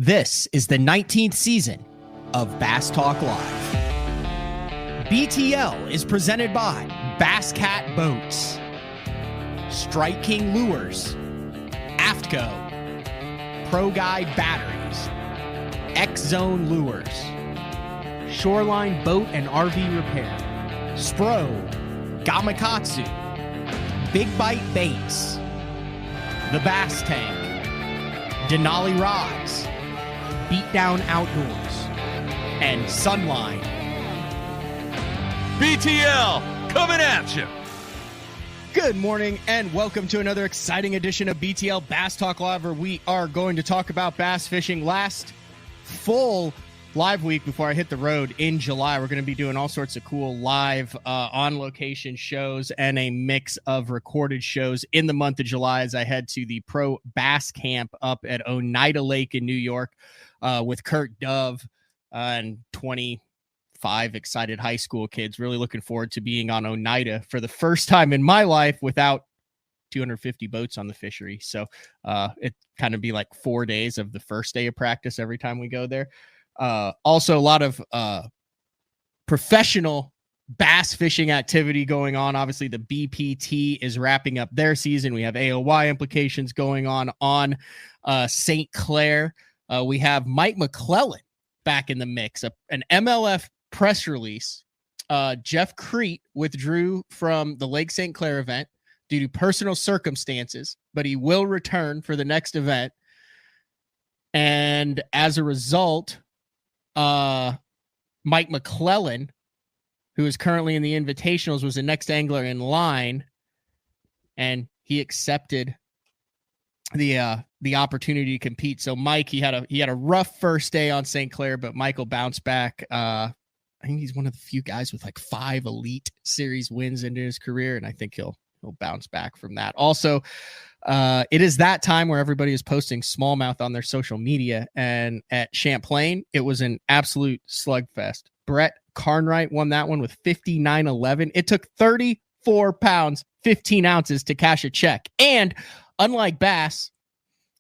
This is the 19th season of Bass Talk Live. BTL is presented by Bass Cat Boats, Strike King Lures, Aftco, Pro Guide Batteries, X-Zone Lures, Shoreline Boat and RV Repair, Spro, Gamakatsu, Big Bite Baits, The Bass Tank, Denali Rods, Beatdown Outdoors, and Sunline. BTL coming at you. Good morning and welcome to another exciting edition of BTL Bass Talk Live, where we are going to talk about bass fishing. Last full live week before I hit the road in July. We're going to be doing all sorts of cool live on location shows and a mix of recorded shows in the month of July as I head to the Pro Bass Camp up at Oneida Lake in New York with Kurt Dove and 25 excited high school kids. Really looking forward to being on Oneida for the first time in my life without 250 boats on the fishery. So it kind of be like 4 days of the first day of practice every time we go there. Also a lot of professional bass fishing activity going on. Obviously the BPT is wrapping up their season. We have AOY implications going on St. Clair. We have Mike McClellan back in the mix. An MLF press release. Jeff Crete withdrew from the Lake St. Clair event due to personal circumstances, but he will return for the next event. And as a result, Mike McClellan, who is currently in the invitationals, was the next angler in line, and he accepted the opportunity to compete. So Mike, he had a rough first day on St. Clair, but Michael bounced back. I think he's one of the few guys with like 5 Elite Series wins into his career, and I think he'll bounce back from that. Also, it is that time where everybody is posting smallmouth on their social media, and at Champlain, it was an absolute slugfest. Brett Carnwright won that one with 59.11. It took 34 pounds, 15 ounces to cash a check. And unlike bass,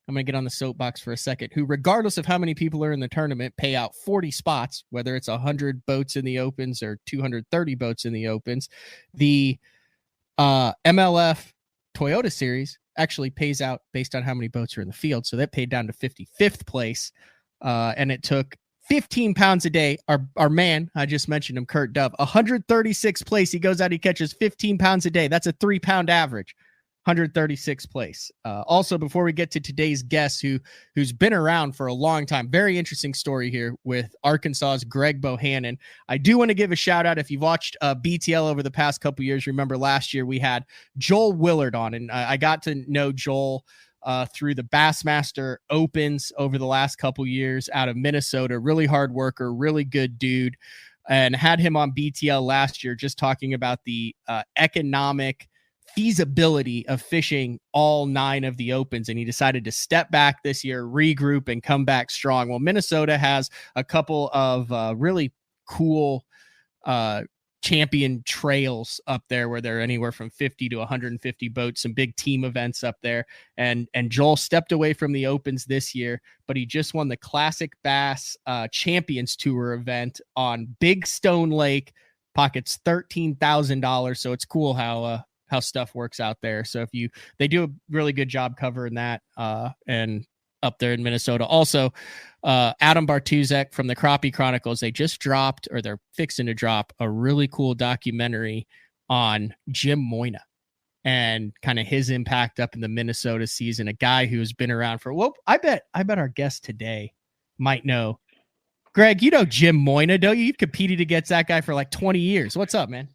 I'm going to get on the soapbox for a second, who, regardless of how many people are in the tournament, pay out 40 spots, whether it's 100 boats in the opens or 230 boats in the opens. The MLF Toyota Series actually pays out based on how many boats are in the field. So that paid down to 55th place. And it took 15 pounds a day. Our man, I just mentioned him, Kurt Dove, 136th place. He goes out, he catches 15 pounds a day. That's a 3-pound average. 136th place. Also, before we get to today's guest, who's been around for a long time, very interesting story here with Arkansas's Greg Bohannan. I do want to give a shout out. If you've watched BTL over the past couple years, remember last year we had Joel Willard on, and I got to know Joel through the Bassmaster Opens over the last couple years out of Minnesota. Really hard worker, really good dude, and had him on BTL last year just talking about the economic feasibility of fishing all 9 of the opens, and he decided to step back this year, regroup, and come back strong. Well, Minnesota has a couple of really cool champion trails up there where they're anywhere from 50 to 150 boats, some big team events up there. And Joel stepped away from the opens this year, but he just won the Classic Bass Champions Tour event on Big Stone Lake, pockets $13,000. So it's cool how stuff works out there. So they do a really good job covering that and up there in Minnesota. Also, Adam Bartuzek from the Crappie Chronicles, they just dropped, or they're fixing to drop, a really cool documentary on Jim Moyna and kind of his impact up in the Minnesota season. A guy who's been around for, well, I bet our guest today might know. Greg, you know Jim Moyna, don't you? You've competed against that guy for like 20 years. What's up, man?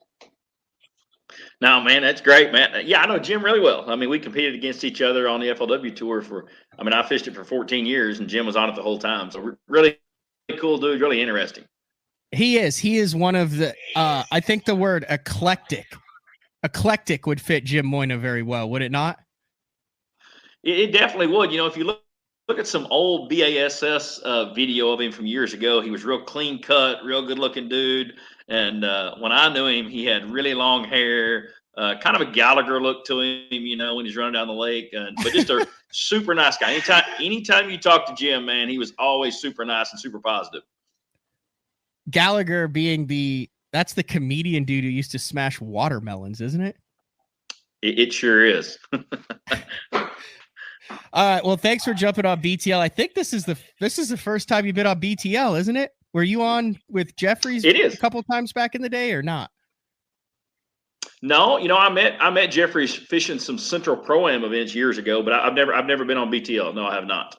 No, man, that's great, man. Yeah, I know Jim really well. I mean, we competed against each other on the FLW tour I fished it for 14 years, and Jim was on it the whole time. So really cool dude, really interesting. He is one of the, I think the word eclectic would fit Jim Moyna very well, would it not? It definitely would. You know, if you look at some old BASS video of him from years ago, he was real clean cut, real good looking dude. And when I knew him, he had really long hair, kind of a Gallagher look to him, when he's running down the lake. But just a super nice guy. Anytime you talk to Jim, man, he was always super nice and super positive. Gallagher being that's the comedian dude who used to smash watermelons, isn't it? It sure is. All right. Well, thanks for jumping on BTL. I think this is the first time you've been on BTL, isn't it? Were you on with Jeffries It is. a couple times back in the day or not? No, I met Jeffries fishing some Central Pro-Am events years ago, but I've never been on BTL. No, I have not.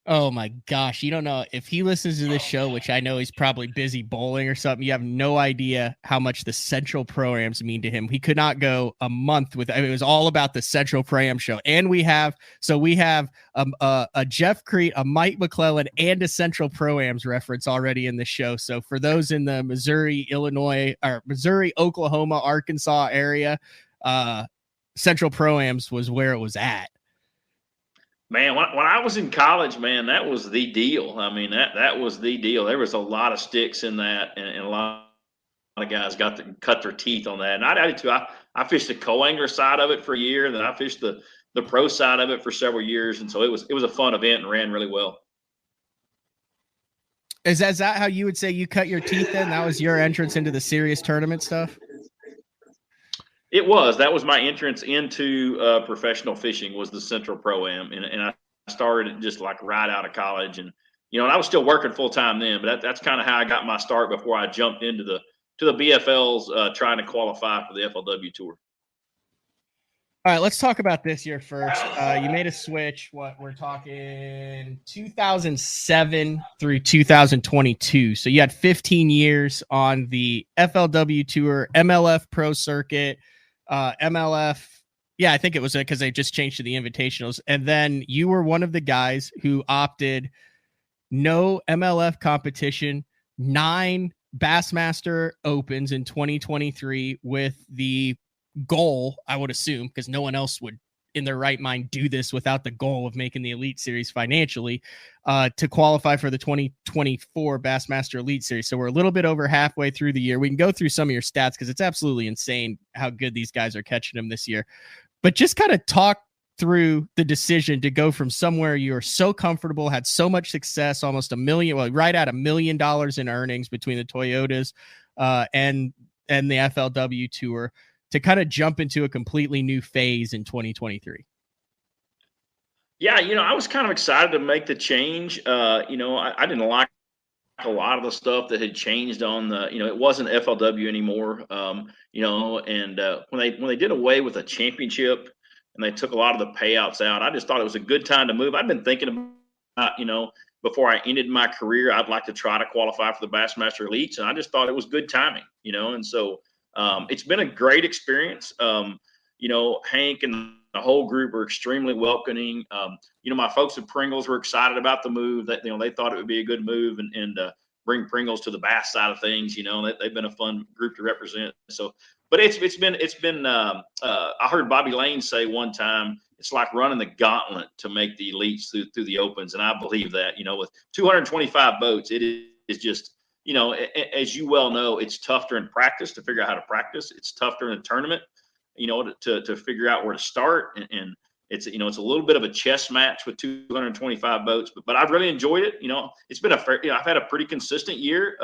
Oh my gosh. You don't know if he listens to this show, which I know he's probably busy bowling or something. You have no idea how much the Central Pro-Ams mean to him. He could not go a month it was all about the Central Pro-Am show. And we have a Jeff Crete, a Mike McClellan, and a Central Pro-Ams reference already in the show. So for those in the Missouri, Oklahoma, Arkansas area, Central Pro-Ams was where it was at. Man, when I was in college, man, that was the deal. I mean, that was the deal. There was a lot of sticks in that, and a lot of guys got to cut their teeth on that. And I did too. I fished the co-angler side of it for a year, and then I fished the pro side of it for several years, and so it was a fun event and ran really well. Is that how you would say you cut your teeth then? That was your entrance into the serious tournament stuff? That was my entrance into professional fishing, was the Central Pro-Am, and I started just like right out of college, and and I was still working full time then, but that's kind of how I got my start before I jumped into the BFLs, trying to qualify for the FLW tour. All right, let's talk about this year first. You made a switch. What we're talking 2007 through 2022. So you had 15 years on the FLW tour, MLF Pro Circuit, MLF. Yeah, I think it was because they just changed to the invitationals. And then you were one of the guys who opted no MLF competition, 9 Bassmaster Opens in 2023 with the goal, I would assume, because no one else would in their right mind do this without the goal of making the Elite Series financially, to qualify for the 2024 Bassmaster Elite Series. So we're a little bit over halfway through the year. We can go through some of your stats because it's absolutely insane how good these guys are catching them this year. But just kind of talk through the decision to go from somewhere you're so comfortable, had so much success, almost right at $1 million in earnings between the Toyotas and the FLW tour, to kind of jump into a completely new phase in 2023? Yeah, I was kind of excited to make the change. I didn't like a lot of the stuff that had changed on the, it wasn't FLW anymore. And when they did away with a championship and they took a lot of the payouts out, I just thought it was a good time to move. I'd been thinking about, before I ended my career, I'd like to try to qualify for the Bassmaster Elites, and I just thought it was good timing, and so it's been a great experience. Hank and the whole group are extremely welcoming. My folks at Pringles were excited about the move. That they thought it would be a good move and bring Pringles to the bass side of things. They've been a fun group to represent. So, but it's been. I heard Bobby Lane say one time, it's like running the gauntlet to make the elites through the opens, and I believe that. With 225 boats, it is just. As you well know, it's tough during practice to figure out how to practice. It's tough during the tournament, to figure out where to start. And it's, it's a little bit of a chess match with 225 boats, but I've really enjoyed it. It's been I've had a pretty consistent year.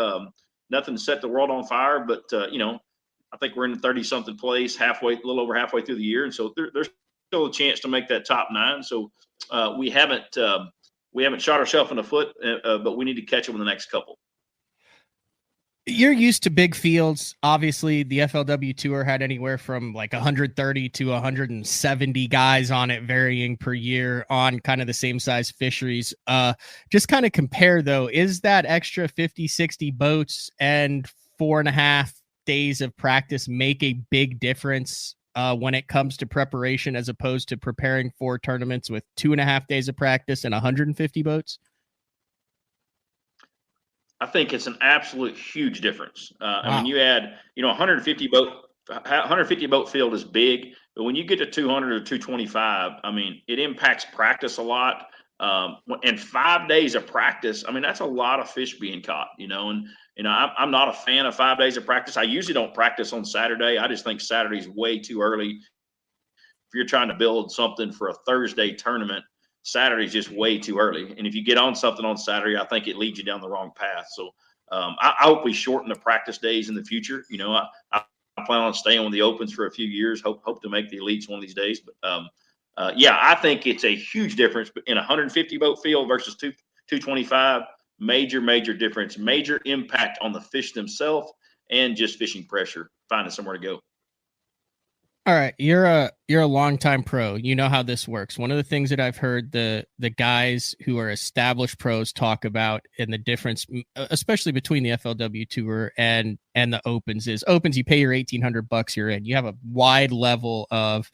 Nothing to set the world on fire, but, I think we're in the 30 something place, a little over halfway through the year. And so there's still a chance to make that top 9. So we haven't shot ourselves in the foot, but we need to catch them in the next couple. You're used to big fields. Obviously, the FLW tour had anywhere from like 130 to 170 guys on it, varying per year on kind of the same size fisheries. Just kind of compare, though, is that extra 50, 60 boats and 4.5 days of practice make a big difference when it comes to preparation, as opposed to preparing for tournaments with 2.5 days of practice and 150 boats? I think it's an absolute huge difference. Wow. I mean, you add, 150 boat field is big, but when you get to 200 or 225, I mean, it impacts practice a lot. And 5 days of practice, I mean, that's a lot of fish being caught, and I'm not a fan of 5 days of practice. I usually don't practice on Saturday. I just think Saturday's way too early. If you're trying to build something for a Thursday tournament, Saturday's just way too early. And if you get on something on Saturday, I think it leads you down the wrong path. So I hope we shorten the practice days in the future. I plan on staying on the Opens for a few years. Hope to make the Elites one of these days. But I think it's a huge difference in a 150 boat field versus 225. Major difference. Major impact on the fish themselves and just fishing pressure. Finding somewhere to go. All right, you're a longtime pro. You know how this works. One of the things that I've heard the guys who are established pros talk about, and the difference, especially between the FLW Tour and the Opens, is Opens you pay your $1,800, you're in. You have a wide level of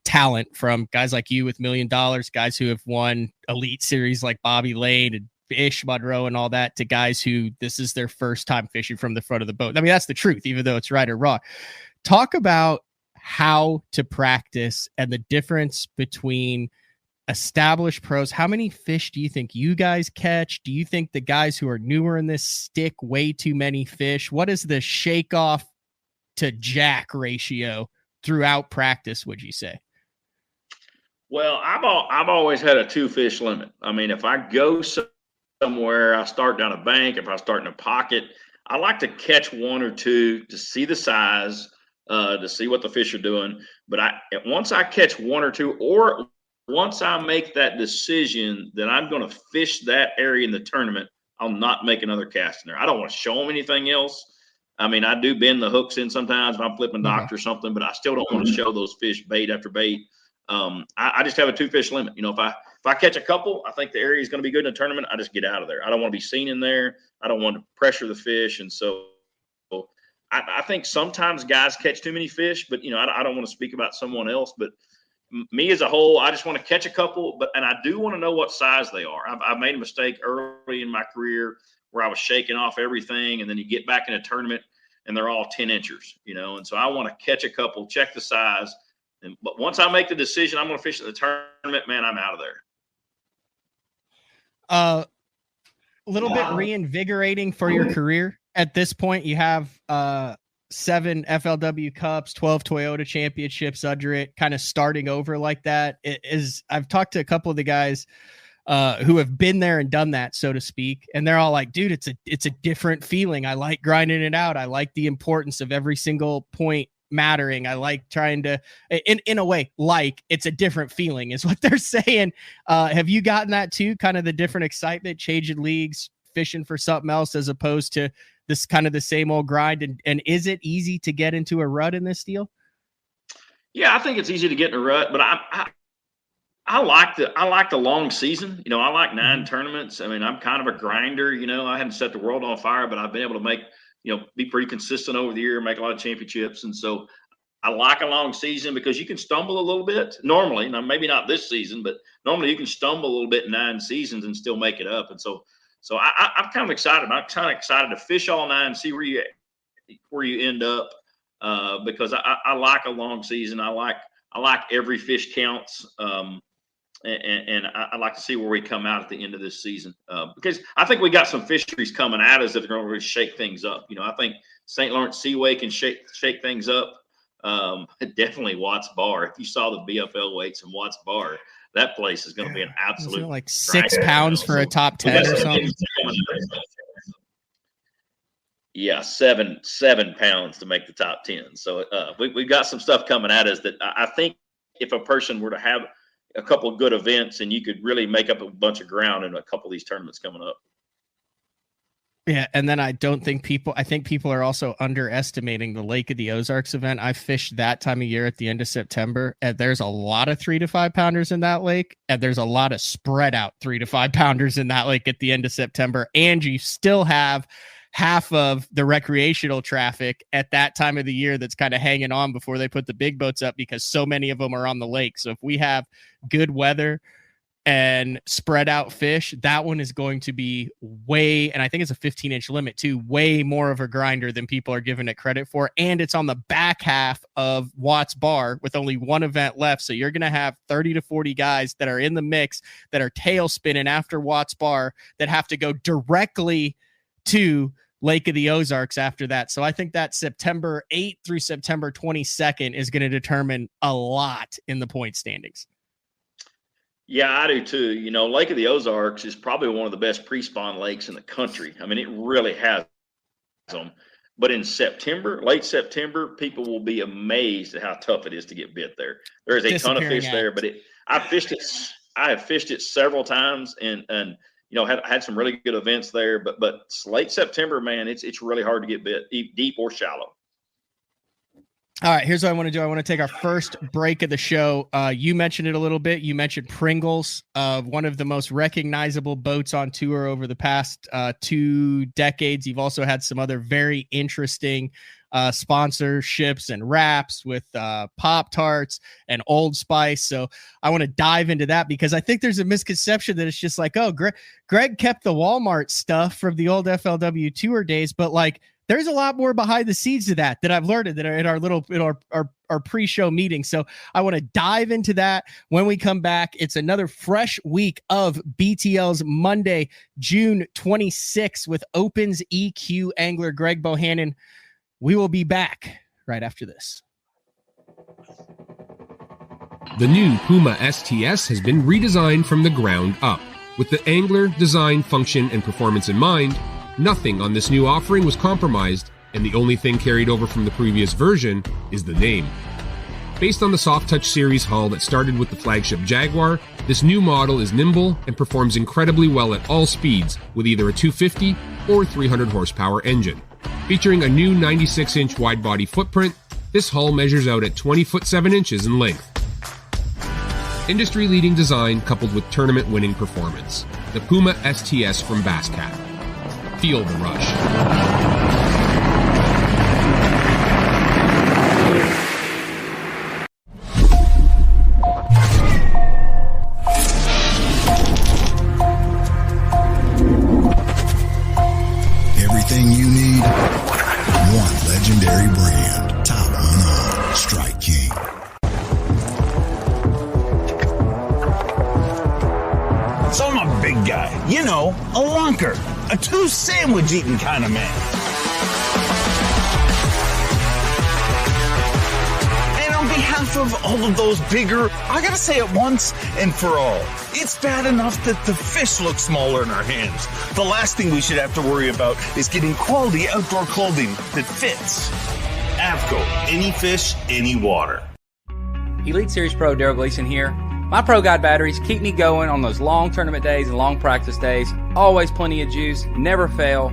talent from guys like you with $1 million, guys who have won Elite Series like Bobby Lane and Ish Monroe and all that, to guys who this is their first time fishing from the front of the boat. I mean, that's the truth, even though it's right or wrong. Talk about how to practice and the difference between established pros. How many fish do you think you guys catch? Do you think the guys who are newer in this stick way too many fish? What is the shake off to jack ratio throughout practice, would you say? Well, I've always had a 2 fish limit. I mean, if I go somewhere, I start down a bank, if I start in a pocket, I like to catch 1 or 2 to see the size, to see what the fish are doing. But once I catch 1 or 2, or once I make that decision that I'm going to fish that area in the tournament, I'll not make another cast in there. I don't want to show them anything else. I mean, I do bend the hooks in sometimes if I'm flipping docks or something, but I still don't want to show those fish bait after bait. I just have a 2 fish limit. If I catch a couple, I think the area is going to be good in the tournament, I just get out of there. I don't want to be seen in there. I don't want to pressure the fish. And so I think sometimes guys catch too many fish, but I don't want to speak about someone else, but me as a whole, I just want to catch a couple, and I do want to know what size they are. I've made a mistake early in my career where I was shaking off everything, and then you get back in a tournament and they're all 10 inchers, and so I want to catch a couple, check the size. But once I make the decision, I'm going to fish at the tournament, man, I'm out of there. A little bit reinvigorating for your career. At this point, you have 7 FLW Cups, 12 Toyota championships under it, kind of starting over like that. I've talked to a couple of the guys who have been there and done that, so to speak, and they're all like, dude, it's a different feeling. I like grinding it out. I like the importance of every single point mattering. I like trying to, in a way, like it's a different feeling is what they're saying. Have you gotten that too? Kind of the different excitement, changing leagues, fishing for something else as opposed to this kind of the same old grind. And is it easy to get into a rut in this deal? Yeah, I think it's easy to get in a rut, but I like the long season. I like 9 tournaments. I mean, I'm kind of a grinder. I hadn't set the world on fire, but I've been able to make, be pretty consistent over the year, make a lot of championships. And so I like a long season because you can stumble a little bit normally. Now, maybe not this season, but normally you can stumble a little bit in 9 seasons and still make it up. And so I'm kind of excited. I'm kind of excited to fish all 9, see where you end up, because I like a long season. I like every fish counts, and I like to see where we come out at the end of this season, because I think we got some fisheries coming at us that are going to really shake things up. I think St. Lawrence Seaway can shake things up. Definitely Watts Bar. If you saw the BFL weights in Watts Bar, that place is going to be an absolute like 6 pounds for a top 10 or something. Yeah, 7 pounds to make the top 10. So we've got some stuff coming at us that I think if a person were to have a couple of good events, and you could really make up a bunch of ground in a couple of these tournaments coming up. Yeah, and then I think people are also underestimating the Lake of the Ozarks event. I fished that time of year at the end of September, and there's a lot of 3 to 5 pounders in that lake, and there's a lot of spread out 3 to 5 pounders in that lake at the end of September, and you still have half of the recreational traffic at that time of the year that's kind of hanging on before they put the big boats up, because so many of them are on the lake. So if we have good weather and spread out fish, that one is going to be and I think it's a 15-inch limit too, way more of a grinder than people are giving it credit for. And it's on the back half of Watts Bar with only 1 event left. So you're going to have 30 to 40 guys that are in the mix that are tail spinning after Watts Bar that have to go directly to Lake of the Ozarks after that. So I think that September 8th through September 22nd is going to determine a lot in the point standings. Yeah, I do too. You know, Lake of the Ozarks is probably one of the best pre-spawn lakes in the country. I mean, it really has them. But in September, late September, people will be amazed at how tough it is to get bit there. There is a ton of fish there, but I have fished it several times and you know, had some really good events there. But late September, man, it's really hard to get bit, deep or shallow. All right, here's what I want to do. I want to take our first break of the show. You mentioned it a little bit. You mentioned Pringles, one of the most recognizable boats on tour over the past 2 decades. You've also had some other very interesting sponsorships and wraps with Pop-Tarts and Old Spice. So I want to dive into that because I think there's a misconception that it's just like, oh, Greg kept the Walmart stuff from the old FLW tour days, but like, there's a lot more behind the scenes to that I've learned that are in our pre-show meeting. So I want to dive into that when we come back. It's another fresh week of BTL's Monday, June 26th with Opens EQ angler Greg Bohannan. We will be back right after this. The new Puma STS has been redesigned from the ground up. With the angler, design, function, and performance in mind, nothing on this new offering was compromised, and the only thing carried over from the previous version is the name. Based on the Soft Touch series hull that started with the flagship Jaguar, this new model is nimble and performs incredibly well at all speeds with either a 250 or 300 horsepower engine. Featuring a new 96-inch wide-body footprint, this hull measures out at 20 foot 7 inches in length. Industry-leading design coupled with tournament-winning performance. The Puma STS from Basscat. Feel the rush. Everything you need, one legendary brand. Top on Strike King. So I'm a big guy, you know, a lunker, a 2 sandwich eating kind of man. And on behalf of all of those bigger, I gotta say it once and for all, it's bad enough that the fish look smaller in our hands. The last thing we should have to worry about is getting quality outdoor clothing that fits. Avco, any fish, any water. Elite Series Pro Daryl Gleason here. My Pro Guide batteries keep me going on those long tournament days and long practice days. Always plenty of juice, never fail.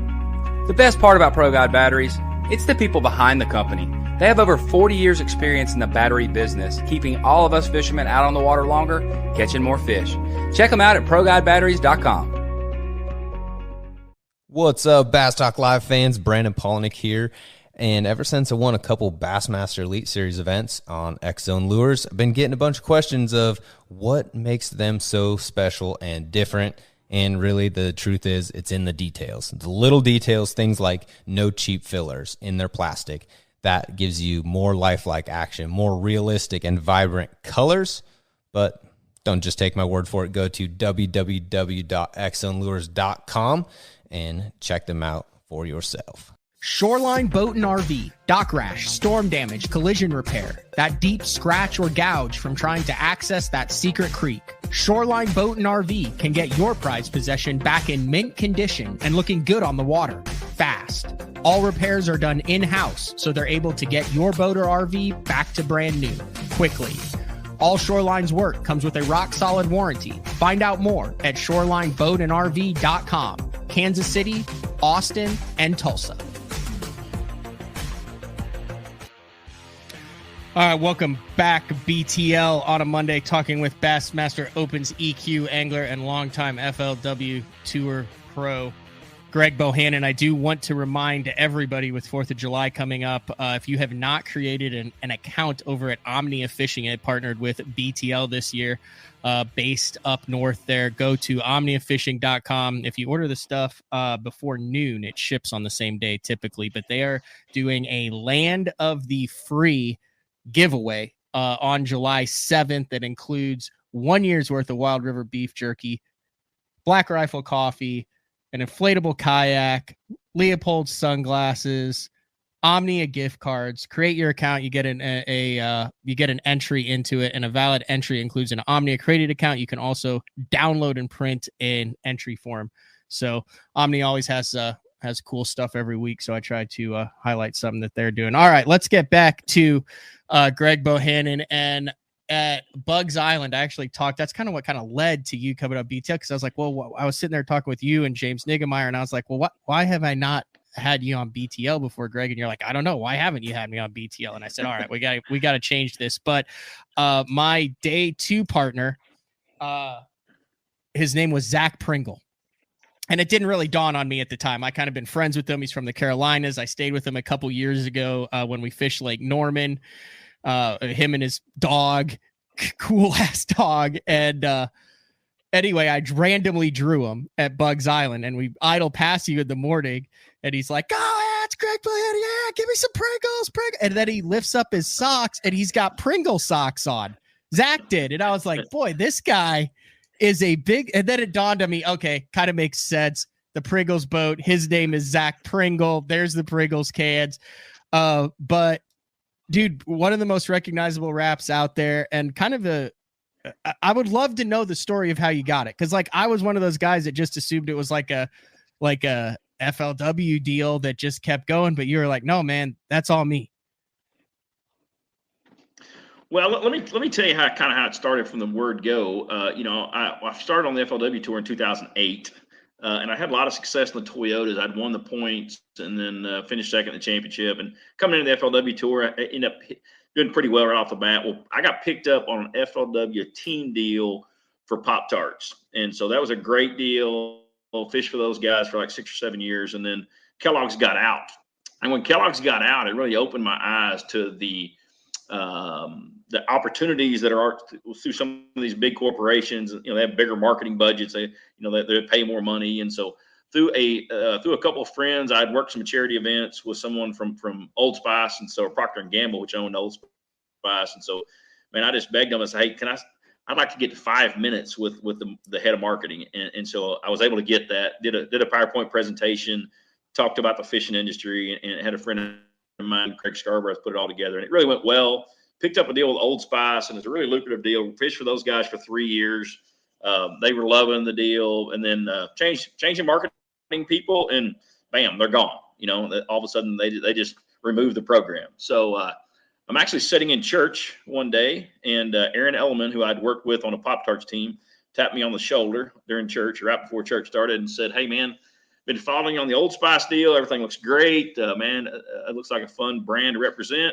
The best part about Pro Guide batteries, it's the people behind the company. They have over 40 years experience in the battery business, keeping all of us fishermen out on the water longer, catching more fish. Check them out at ProGuideBatteries.com. What's up, Bass Talk Live fans? Brandon Polnick here. And ever since I won a couple Bassmaster Elite Series events on X-Zone Lures, I've been getting a bunch of questions of what makes them so special and different. And really, the truth is, it's in the details. The little details, things like no cheap fillers in their plastic. That gives you more lifelike action, more realistic and vibrant colors. But don't just take my word for it. Go to www.xzonelures.com and check them out for yourself. Shoreline Boat and RV, dock rash, storm damage, collision repair, that deep scratch or gouge from trying to access that secret creek. Shoreline Boat and RV can get your prized possession back in mint condition and looking good on the water, fast. All repairs are done in-house, so they're able to get your boat or RV back to brand new, quickly. All Shoreline's work comes with a rock-solid warranty. Find out more at shorelineboatandrv.com. Kansas City, Austin, and Tulsa. All right, welcome back, BTL, on a Monday, talking with Bassmaster Opens EQ angler and longtime FLW Tour pro, Greg Bohannan. I do want to remind everybody with 4th of July coming up, if you have not created an account over at Omnia Fishing, it partnered with BTL this year, based up north there, go to omniafishing.com. If you order the stuff before noon, it ships on the same day typically, but they are doing a Land of the Free giveaway on July 7th that includes 1 year's worth of Wild River beef jerky, Black Rifle coffee, an inflatable kayak, Leopold sunglasses, Omnia gift cards. Create your account. You get an entry into it, and a valid entry includes an Omnia created account. You can also download and print in entry form. So Omnia always has cool stuff every week. So I try to highlight something that they're doing. All right, let's get back to Greg Bohannon. And at Bugs Island, I actually talked. That's kind of what kind of led to you coming up BTL, because I was like, well, I was sitting there talking with you and James Niggemeyer, and I was like, well, why have I not had you on BTL before, Greg? And you're like, I don't know, why haven't you had me on BTL? And I said, all right, we got to change this. But my day 2 partner, his name was Zach Pringle. And it didn't really dawn on me at the time. I kind of been friends with him. He's from the Carolinas. I stayed with him a couple years ago when we fished Lake Norman. Him and his dog, cool ass dog. And anyway, I randomly drew him at Bugs Island, and we idle past you in the morning. And he's like, "Oh, yeah, it's Greg Bohannon. Yeah, give me some Pringles." And then he lifts up his socks, and he's got Pringle socks on. Zach did. And I was like, boy, this guy is a big. And then it dawned on me, okay, kind of makes sense. The Pringles boat, his name is Zach Pringle. There's the Pringles cans. But dude, one of the most recognizable raps out there, and kind of I would love to know the story of how you got it. Cause like, I was one of those guys that just assumed it was like a FLW deal that just kept going, but you were like, no, man, that's all me. Well, let me tell you how it started from the word go. I started on the FLW tour in 2008. And I had a lot of success in the Toyotas. I'd won the points and then finished second in the championship. And coming into the FLW tour, I ended up doing pretty well right off the bat. Well, I got picked up on an FLW team deal for Pop-Tarts. And so that was a great deal. Fished for those guys for like 6 or 7 years. And then Kellogg's got out. And when Kellogg's got out, it really opened my eyes to the opportunities that are through some of these big corporations. You know, they have bigger marketing budgets. They pay more money. And so through a couple of friends, I'd worked some charity events with someone from Old Spice, and so Procter & Gamble, which owned Old Spice. And so, man, I just begged them and said, hey, I'd like to get 5 minutes with the head of marketing. And so I was able to get that, did a PowerPoint presentation, talked about the fishing industry, and had a friend of mine, Craig Scarborough, put it all together. And it really went well. Picked up a deal with Old Spice, and it's a really lucrative deal. Fished for those guys for 3 years. They were loving the deal, and then changing marketing people, and bam, they're gone. You know, all of a sudden they just removed the program. So I'm actually sitting in church one day, and Aaron Elliman, who I'd worked with on a Pop-Tarts team, tapped me on the shoulder during church, right before church started, and said, hey, man, been following you on the Old Spice deal. Everything looks great. Man, it looks like a fun brand to represent.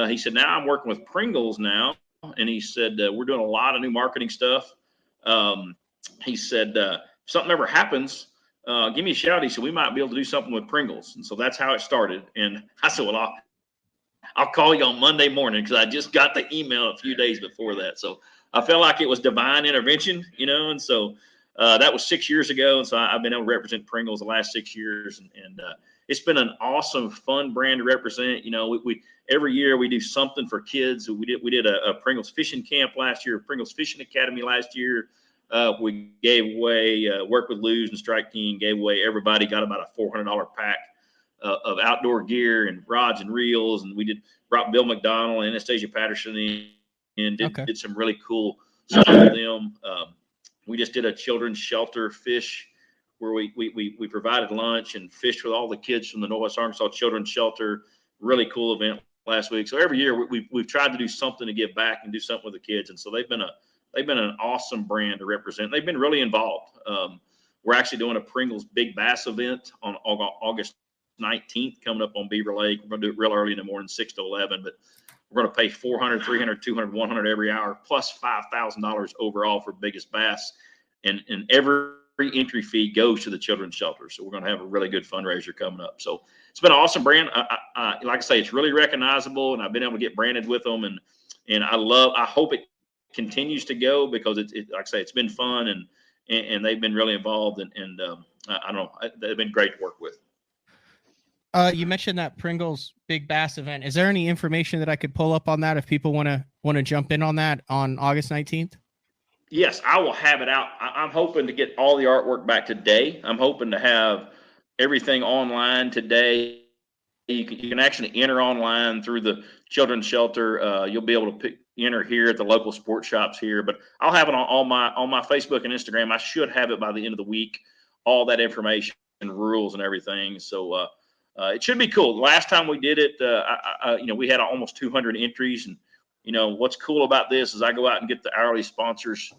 He said, now I'm working with Pringles now. And he said, we're doing a lot of new marketing stuff. He said, if something ever happens, give me a shout. He said, we might be able to do something with Pringles. And so that's how it started. And I said, well, I'll call you on Monday morning, because I just got the email a few days before that. So I felt like it was divine intervention, you know. And so that was 6 years ago. And so I've been able to represent Pringles the last 6 years. And it's been an awesome, fun brand to represent. You know, we every year we do something for kids. We did a Pringles fishing camp last year, a Pringles Fishing Academy last year. We gave away, worked with Luz and Strike King, gave away, everybody got about a $400 pack of outdoor gear and rods and reels. And we brought Bill McDonald and Anastasia Patterson in, and did some really cool stuff with them. We just did a children's shelter fish, where we provided lunch and fished with all the kids from the Northwest Arkansas Children's Shelter. Really cool event last week. So every year we've tried to do something to give back and do something with the kids. And so they've been an awesome brand to represent. They've been really involved. We're actually doing a Pringles Big Bass event on August 19th coming up on Beaver Lake. We're going to do it real early in the morning, 6 to 11, but we're going to pay $400, $300, $200, $100 every hour, plus $5,000 overall for biggest bass. And every entry fee goes to the children's shelter. So we're going to have a really good fundraiser coming up. So it's been an awesome brand. Like I say, it's really recognizable, and I've been able to get branded with them. And I hope it continues to go, because it's like I say, it's been fun, and they've been really involved, and I don't know, they've been great to work with. You mentioned that Pringles Big Bass event. Is there any information that I could pull up on that if people want to jump in on that on August 19th? Yes, I will have it out. I'm hoping to get all the artwork back today. I'm hoping to have everything online today. You can actually enter online through the children's shelter. You'll be able to enter here at the local sports shops here, but I'll have it on my Facebook and Instagram. I should have it by the end of the week, all that information and rules and everything. So it should be cool. The last time we did it, we had almost 200 entries, and what's cool about this is I go out and get the hourly sponsors.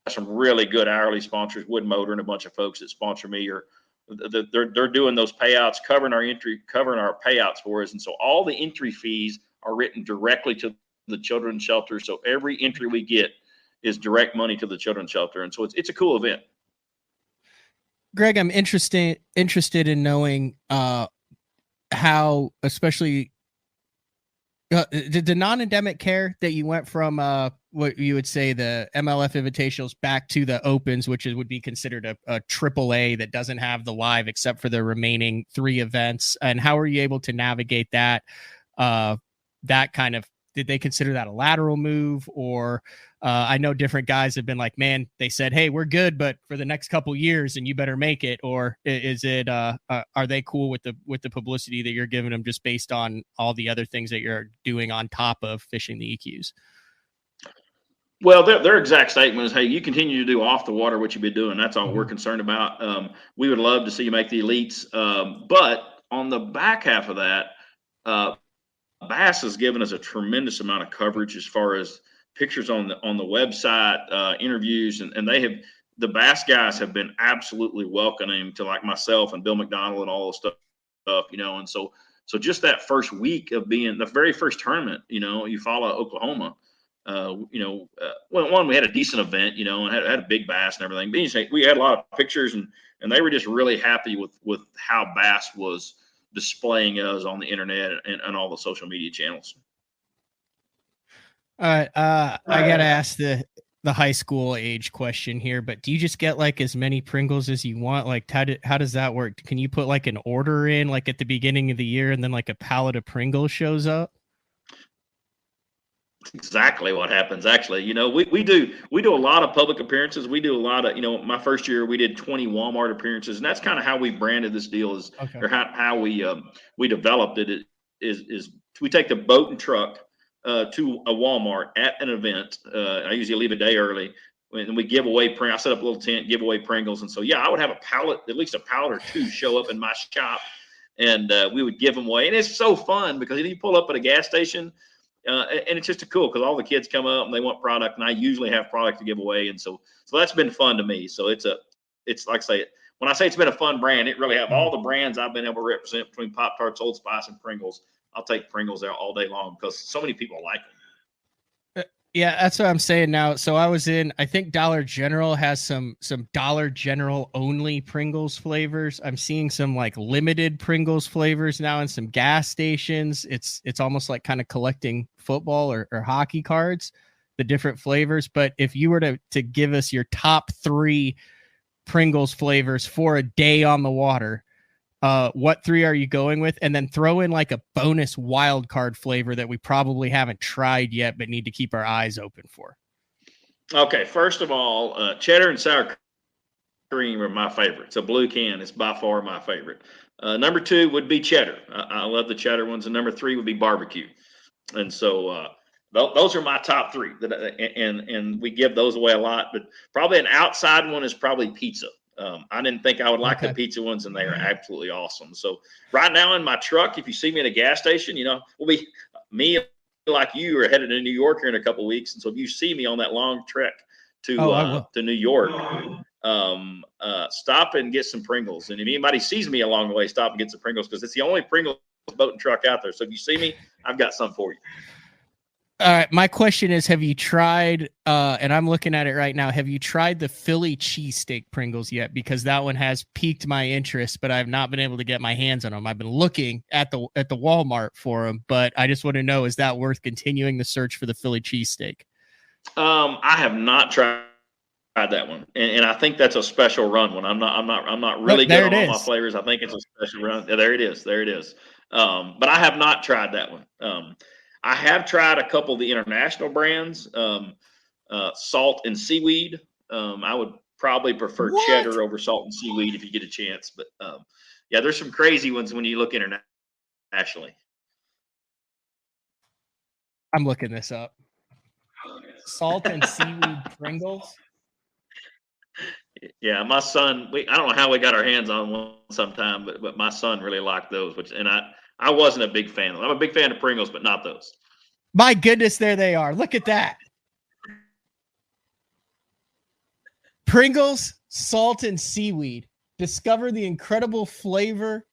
Some really good hourly sponsors, Wood Motor and a bunch of folks that sponsor me, or they're doing those payouts, covering our payouts for us. And so all the entry fees are written directly to the children's shelter. So every entry we get is direct money to the children's shelter. And so it's a cool event. Greg, I'm interested in knowing how, especially the non-endemic care that you went from what you would say the MLF Invitationals back to the Opens, which would be considered a AAA that doesn't have the live except for the remaining 3 events. And how are you able to navigate that? That kind of, did they consider that a lateral move? Or I know different guys have been like, man, they said, hey, we're good, but for the next couple years and you better make it. Or is it, are they cool with the publicity that you're giving them just based on all the other things that you're doing on top of fishing the EQs? Well, their exact statement is, hey, you continue to do off the water what you've been doing. That's all we're concerned about. We would love to see you make the elites. But on the back half of that, Bass has given us a tremendous amount of coverage as far as pictures on the website, interviews, and the Bass guys have been absolutely welcoming to like myself and Bill McDonald and all this stuff, and so just that first week of being the very first tournament, you follow Oklahoma. One, we had a decent event, and had a big bass and everything. But we had a lot of pictures, and they were just really happy with how Bass was displaying us on the internet and all the social media channels. All right. I got to ask the high school age question here, but do you just get like as many Pringles as you want? Like how does that work? Can you put like an order in like at the beginning of the year and then like a pallet of Pringles shows up? Exactly what happens. Actually, we do a lot of public appearances. We do a lot of, my first year we did 20 Walmart appearances, and that's kind of how we branded this deal or how we developed it is we take the boat and truck to a Walmart at an event. I usually leave a day early, and we give away I set up a little tent, give away Pringles. And so, I would have at least a pallet or 2 show up in my shop, and we would give them away. And it's so fun because you pull up at a gas station, and it's just cool because all the kids come up and they want product, and I usually have product to give away. And so that's been fun to me. So it's like I say, when I say it's been a fun brand, it really have all the brands I've been able to represent between Pop-Tarts, Old Spice, and Pringles. I'll take Pringles out all day long because so many people like them. Yeah, that's what I'm saying now. So I think Dollar General has some Dollar General only Pringles flavors. I'm seeing some like limited Pringles flavors now in some gas stations. It's almost like kind of collecting football or hockey cards, the different flavors. But if you were to give us your top 3 Pringles flavors for a day on the water, what 3 are you going with? And then throw in like a bonus wild card flavor that we probably haven't tried yet, but need to keep our eyes open for. Okay. First of all, cheddar and sour cream are my favorite. It's a blue can. It's by far my favorite. Number 2 would be cheddar. I love the cheddar ones. And number 3 would be barbecue. And so, those are my top 3 and we give those away a lot, but probably an outside one is probably pizza. I didn't think I would like the pizza ones, and they are absolutely awesome. So right now in my truck, if you see me at a gas station, we'll be me like you are headed to New York here in a couple of weeks. And so if you see me on that long trek to New York, stop and get some Pringles. And if anybody sees me along the way, stop and get some Pringles because it's the only Pringles boat and truck out there. So if you see me, I've got some for you. All right. My question is, have you tried, and I'm looking at it right now, have you tried the Philly cheesesteak Pringles yet? Because that one has piqued my interest, but I've not been able to get my hands on them. I've been looking at the Walmart for them, but I just want to know, is that worth continuing the search for the Philly cheesesteak? I have not tried that one. And I think that's a special run one. I'm not really good on all my flavors. I think it's a special run. Yeah, there it is. But I have not tried that one. I have tried a couple of the international brands, salt and seaweed. I would probably prefer cheddar over salt and seaweed if you get a chance. But yeah, there's some crazy ones when you look internationally. I'm looking this up. Salt and seaweed Pringles. Yeah, my son. I don't know how we got our hands on one sometime, but my son really liked those. I wasn't a big fan. I'm a big fan of Pringles, but not those. My goodness, there they are. Look at that. Pringles, salt, and seaweed. Discover the incredible flavor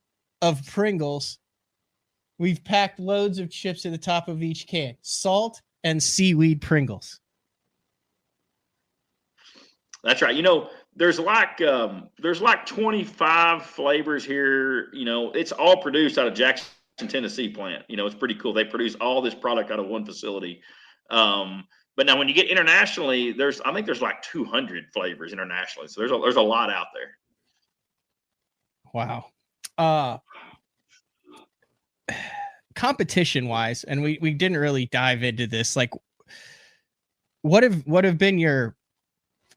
of Pringles. We've packed loads of chips at the top of each can. Salt and seaweed Pringles. That's right. There's like 25 flavors here. It's all produced out of Jackson, Tennessee plant. It's pretty cool. They produce all this product out of one facility. But now when you get internationally, I think there's like 200 flavors internationally. So there's a lot out there. Wow. Competition wise, and we didn't really dive into this. Like, what have been your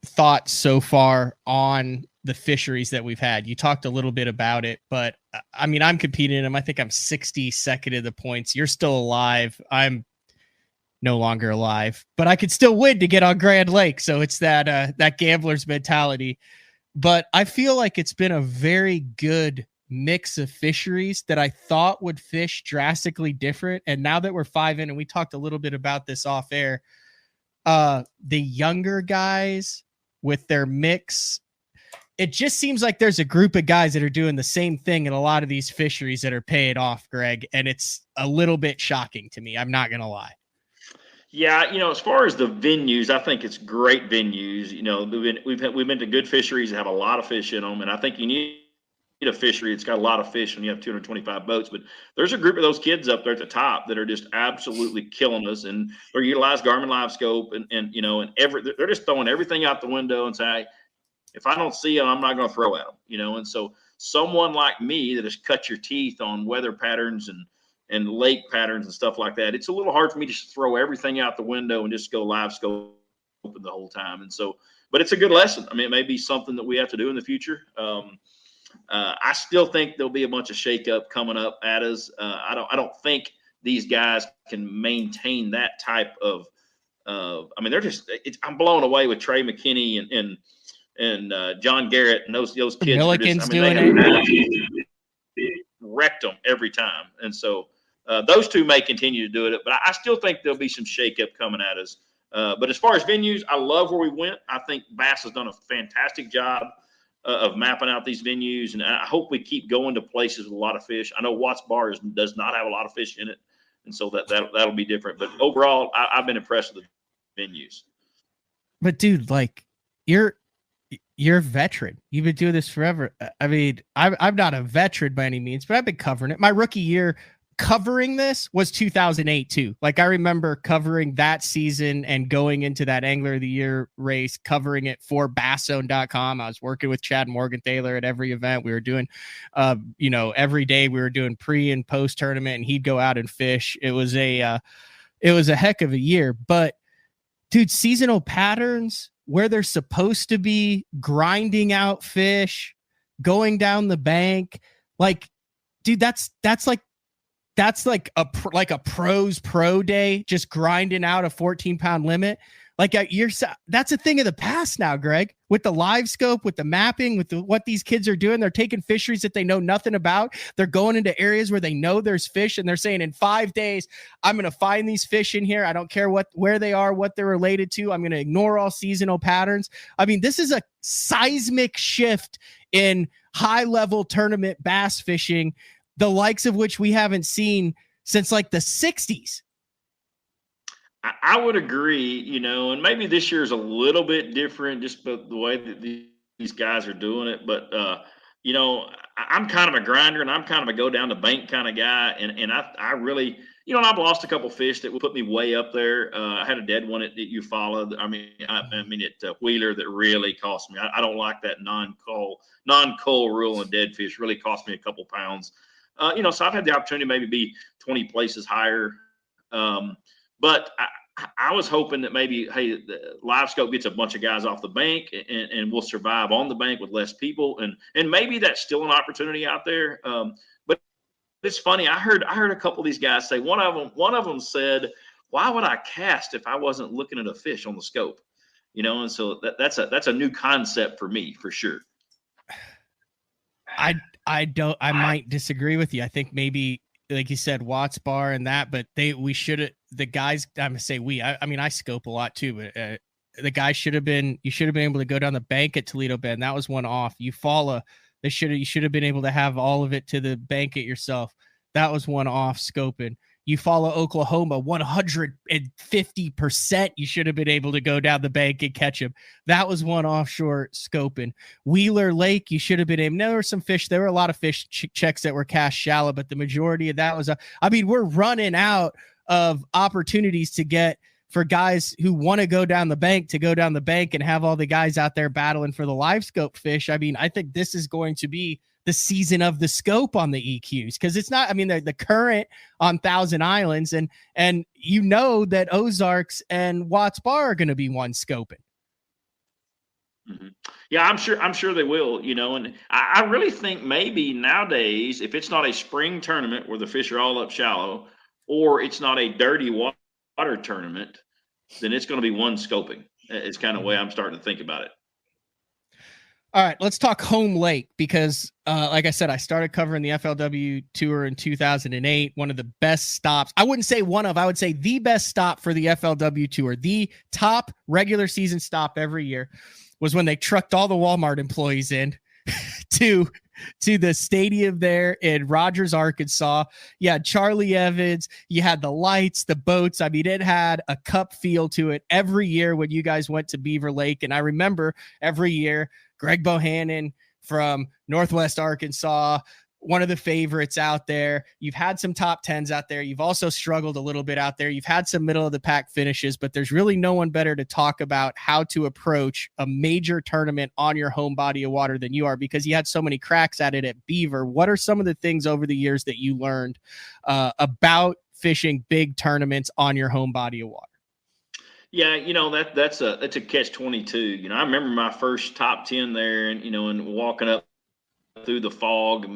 thoughts so far on the fisheries that we've had? You talked a little bit about it, but I mean, I'm competing in them. I think I'm 62nd of the points. You're still alive. I'm no longer alive, but I could still win to get on Grand Lake. So it's that gambler's mentality. But I feel like it's been a very good mix of fisheries that I thought would fish drastically different. And now that we're 5 in, and we talked a little bit about this off air, the younger guys with their mix, it just seems like there's a group of guys that are doing the same thing in a lot of these fisheries that are paying off, Greg. And it's a little bit shocking to me. I'm not going to lie. Yeah, as far as the venues, I think it's great venues. We've been to good fisheries that have a lot of fish in them, and I think you need a fishery that's got a lot of fish when you have 225 boats. But there's a group of those kids up there at the top that are just absolutely killing us, and they utilize Garmin Live Scope and they're just throwing everything out the window and say, if I don't see them, I'm not going to throw at them. And so someone like me that has cut your teeth on weather patterns and lake patterns and stuff like that, it's a little hard for me to just throw everything out the window and just go live scope the whole time. And so, but it's a good lesson. I mean, it may be something that we have to do in the future. I still think there'll be a bunch of shakeup coming up at us. I don't think these guys can maintain that type of. I mean, I'm blown away with Trey McKinney and John Garrett and those kids. Milliken's doing it. Wrecked them every time, and so those two may continue to do it. But I still think there'll be some shakeup coming at us. But as far as venues, I love where we went. I think Bass has done a fantastic job of mapping out these venues, and I hope we keep going to places with a lot of fish. I know Watts Bar does not have a lot of fish in it, and so that'll be different. But overall, I've been impressed with the venues. But dude, like you're a veteran. You've been doing this forever. I mean, I'm not a veteran by any means, but I've been covering it. My rookie year covering this was 2008 too. Like I remember covering that season and going into that Angler of the Year race, covering it for BassZone.com. I was working with Chad Morgenthaler at every event. We were doing, every day we were doing pre and post tournament, and he'd go out and fish. It was a heck of a year. But dude, seasonal patterns where they're supposed to be grinding out fish, going down the bank, like, dude, that's like a pro's pro day, just grinding out a 14-pound limit. Like that's a thing of the past now, Greg, with the live scope, with the mapping, with what these kids are doing. They're taking fisheries that they know nothing about. They're going into areas where they know there's fish, and they're saying in 5 days, I'm going to find these fish in here. I don't care where they are, what they're related to. I'm going to ignore all seasonal patterns. I mean, this is a seismic shift in high-level tournament bass fishing, the likes of which we haven't seen since like the 60s. I would agree, and maybe this year is a little bit different just the way that these guys are doing it. But, I'm kind of a grinder, and I'm kind of a go down the bank kind of guy. And I really, and I've lost a couple fish that would put me way up there. I had a dead one that you followed. I mean, at Wheeler that really cost me. I don't like that non-coal rule on dead fish. Really cost me a couple pounds. So I've had the opportunity to maybe be 20 places higher. But I was hoping that maybe, hey, the live scope gets a bunch of guys off the bank and we'll survive on the bank with less people. And maybe that's still an opportunity out there. But it's funny. I heard a couple of these guys say, one of them said, why would I cast if I wasn't looking at a fish on the scope? And so that's a new concept for me, for sure. I might disagree with you. I think maybe, like you said, Watts Bar and that, but we should have, the guys, I'm gonna say I mean, I scope a lot too, but the guys you should have been able to go down the bank at Toledo Bend. That was one off. You should have been able to have all of it to the bank it yourself. That was one off scoping. You follow Oklahoma 150%. You should have been able to go down the bank and catch him. That was one offshore scoping. Wheeler Lake, you should have been able. There were some fish. There were a lot of fish checks that were cast shallow, but the majority of that was. We're running out of opportunities to get for guys who want to go down the bank to go down the bank and have all the guys out there battling for the live scope fish. I mean, I think this is going to be the season of the scope on the EQs, because it's not, the current on Thousand Islands and that Ozarks and Watts Bar are going to be one scoping. Mm-hmm. Yeah, I'm sure they will, and I really think maybe nowadays, if it's not a spring tournament where the fish are all up shallow, or it's not a dirty water tournament, then it's going to be one scoping. It's kind of the way I'm starting to think about it. All right, let's talk home lake, because like I said, I started covering the FLW tour in 2008. One of the best stops. I would say the best stop for the FLW tour. The top regular season stop every year was when they trucked all the Walmart employees in to the stadium there in Rogers, Arkansas. You had Charlie Evans. You had the lights, the boats. It had a cup feel to it every year when you guys went to Beaver Lake. And I remember every year, Greg Bohannan from Northwest Arkansas, one of the favorites out there. You've had some top 10s out there. You've also struggled a little bit out there. You've had some middle of the pack finishes, but there's really no one better to talk about how to approach a major tournament on your home body of water than you are, because you had so many cracks at it at Beaver. What are some of the things over the years that you learned about fishing big tournaments on your home body of water? Yeah, that's a catch-22. I remember my first top 10 there, and walking up through the fog,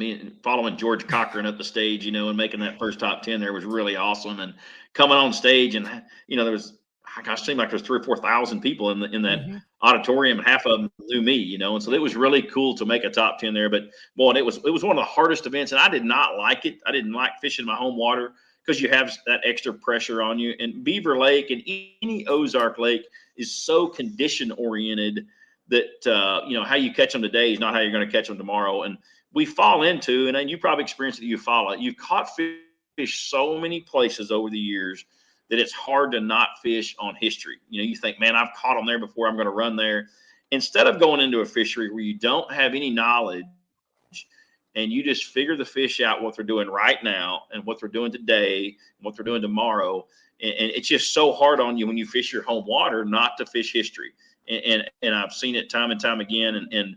following George Cochran up the stage, and making that first top 10 there was really awesome. And coming on stage, and there was, it seemed like there was 3,000 or 4,000 people in that auditorium, and half of them knew me, and so it was really cool to make a top 10 there. But boy, it was one of the hardest events, and I did not like it. I didn't like fishing my home water, because you have that extra pressure on you. And Beaver Lake and any Ozark Lake is so condition oriented that, how you catch them today is not how you're going to catch them tomorrow. And we fall into, and then you probably experienced it, you've caught fish so many places over the years that it's hard to not fish on history. You think, man, I've caught them there before, I'm going to run there. Instead of going into a fishery where you don't have any knowledge, and you just figure the fish out, what they're doing right now and what they're doing today and what they're doing tomorrow. And it's just so hard on you when you fish your home water not to fish history. And I've seen it time and time again. And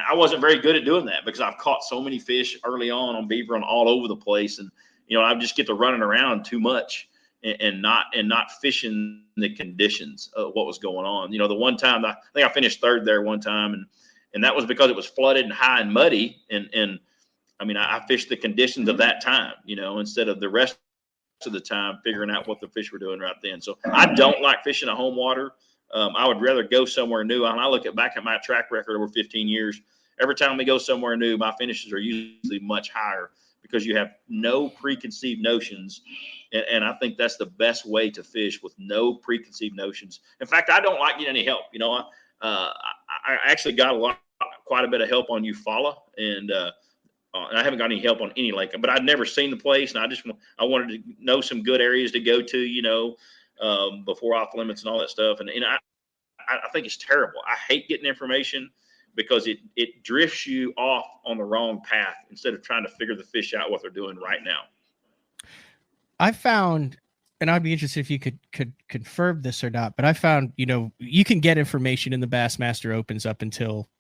I wasn't very good at doing that, because I've caught so many fish early on Beaver and all over the place. And, I just get to running around too much and not fishing the conditions of what was going on. The one time, I think I finished third there one time, and that was because it was flooded and high and muddy. And I fished the conditions of that time, instead of the rest of the time figuring out what the fish were doing right then. So I don't like fishing a home water. I would rather go somewhere new. And I look back at my track record over 15 years. Every time we go somewhere new, my finishes are usually much higher, because you have no preconceived notions. And I think that's the best way to fish, with no preconceived notions. In fact, I don't like getting any help. I actually got quite a bit of help on Eufaula, and I haven't got any help on any lake, but I'd never seen the place, and I wanted to know some good areas to go to, before off limits and all that stuff. And I think it's terrible. I hate getting information, because it drifts you off on the wrong path instead of trying to figure the fish out what they're doing right now. I found, and I'd be interested if you could confirm this or not, but I found, you can get information in the Bassmaster Opens up until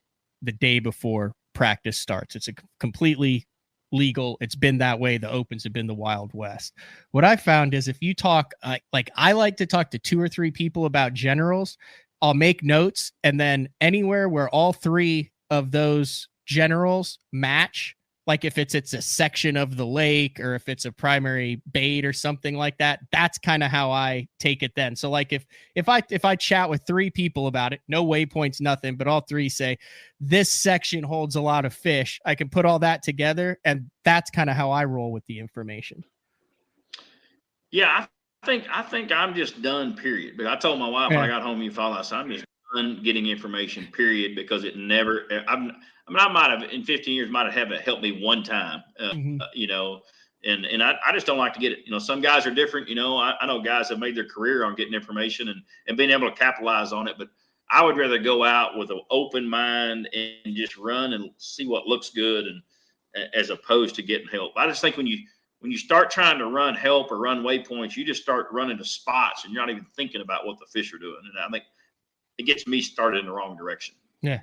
the day before practice starts. It's a completely legal. It's been that way. The opens have been the Wild West. What I found is if you talk, like I like to talk to 2 or 3 people about generals, I'll make notes, and then anywhere where all 3 of those generals match, like if it's a section of the lake or if it's a primary bait or something like that, that's kind of how I take it then. So like if I chat with 3 people about it, no waypoints, nothing, but all 3 say this section holds a lot of fish, I can put all that together, and that's kind of how I roll with the information. Yeah, I think I'm just done, period. But I told my wife when I got home, you follow us, I'm just done getting information, period, because it never, I might have in 15 years might have helped me one time, you know, and I just don't like to get it. You know, some guys are different. You know, I know guys have made their career on getting information and being able to capitalize on it. But I would rather go out with an open mind and just run and see what looks good, and as opposed to getting help. I just think when you start trying to run help or run waypoints, you just start running to spots and you're not even thinking about what the fish are doing. And I think it gets me started in the wrong direction. Yeah.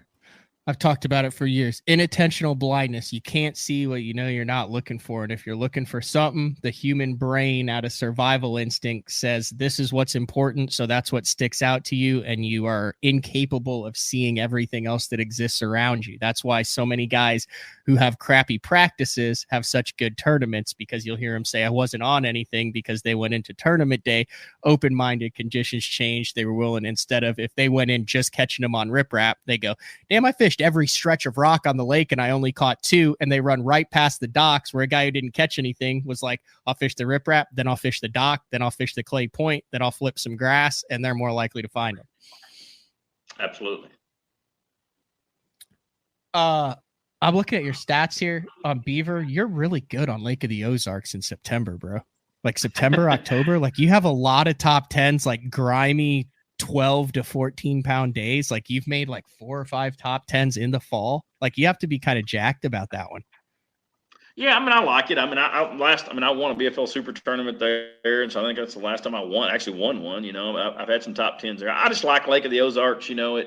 I've talked about it for years. Inattentional blindness. You can't see what you know you're not looking for. And if you're looking for something, the human brain out of survival instinct says this is what's important. So that's what sticks out to you. And you are incapable of seeing everything else that exists around you. That's why so many guys who have crappy practices have such good tournaments, because you'll hear them say, I wasn't on anything, because they went into tournament day, open-minded, conditions changed. They were willing, instead of, if they went in just catching them on riprap, they go, damn, I fished every stretch of rock on the lake and I only caught 2, and they run right past the docks, where a guy who didn't catch anything was like, I'll fish the riprap, then I'll fish the dock, then I'll fish the clay point, then I'll flip some grass, and they're more likely to find them. Absolutely. I'm looking at your stats here on Beaver. You're really good on Lake of the Ozarks in September, bro. Like September, October, like you have a lot of top 10s, like grimy 12 to 14 pound days. Like you've made like 4 or 5 top 10s in the fall. Like you have to be kind of jacked about that one. Yeah, I mean, I like it. I mean, I won a BFL Super Tournament there, and so I think that's the last time I won one. You know, I've had some top 10s there. I just like Lake of the Ozarks. You know,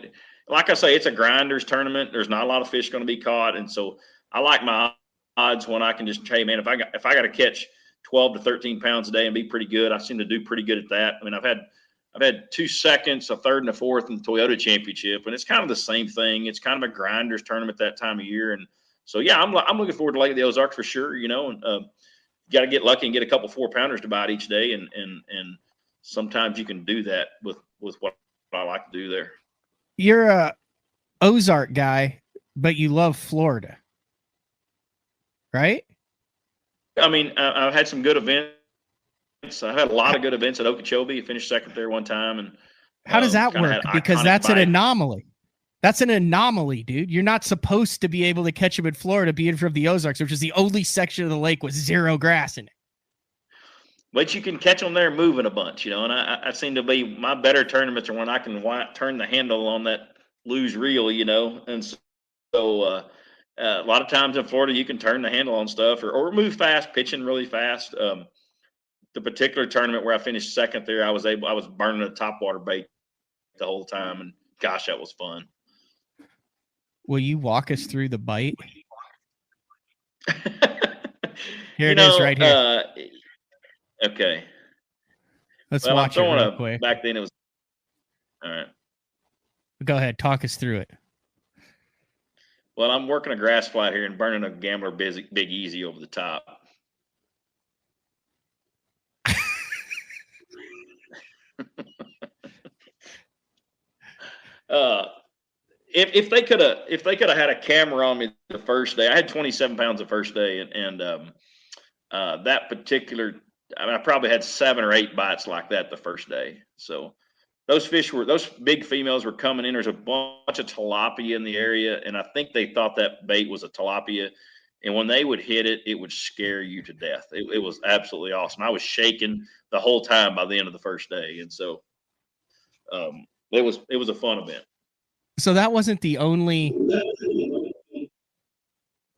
like I say, it's a grinders tournament. There's not a lot of fish going to be caught, and so I like my odds when I can just, hey man, if I got to catch 12 to 13 pounds a day and be pretty good, I seem to do pretty good at that. I mean, I've had 2 seconds, a third, and a fourth in the Toyota Championship, and it's kind of the same thing. It's kind of a grinders tournament that time of year, and so yeah, I'm looking forward to Lake of the Ozarks for sure. You know, and you got to get lucky and get a couple 4-pounders to bite each day, and sometimes you can do that with what I like to do there. You're a Ozark guy, but you love Florida, right? I mean, I've had some good events. I've had a lot of good events at Okeechobee. Finished second there one time. And how does that work? Because that's an anomaly. That's an anomaly, dude. You're not supposed to be able to catch them in Florida, being from the Ozarks, which is the only section of the lake with 0 grass in it. But you can catch them there moving a bunch, you know, and I seem to be, my better tournaments are when I can turn the handle on that lose reel, you know, and so a lot of times in Florida you can turn the handle on stuff or move fast, pitching really fast. The particular tournament where I finished second there, I was burning a topwater bait the whole time, and gosh, that was fun. Will you walk us through the bite? Here it is right here. Okay. Let's watch it real quick. Back then it was all right. Go ahead, talk us through it. Well, I'm working a grass flat here and burning a Gambler Big Easy over the top. If they could have had a camera on me the first day, I had 27 pounds the first day, and that particular, I mean, I probably had 7 or 8 bites like that the first day. So those big females were coming in. There's a bunch of tilapia in the area, and I think they thought that bait was a tilapia. And when they would hit it, it would scare you to death. It was absolutely awesome. I was shaking the whole time by the end of the first day, and so it was a fun event. So that wasn't the only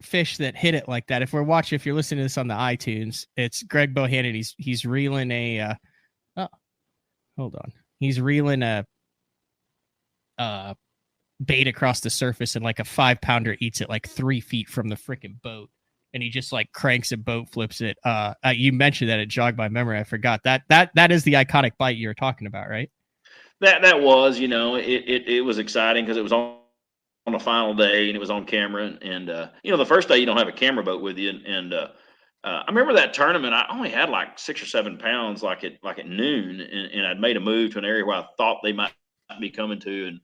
fish that hit it like that. If you're listening to this on the iTunes, it's Greg Bohannon. He's reeling He's reeling a bait across the surface, and like a 5-pounder eats it like 3 feet from the freaking boat. and he just like cranks and boat flips it. You mentioned that, it jogged my memory. I forgot that is the iconic bite you were talking about, right? That was, it was exciting because it was on the final day and it was on camera. And the first day you don't have a camera boat with you. And I remember that tournament. I only had like 6 or 7 pounds, like at noon, and I'd made a move to an area where I thought they might be coming to, and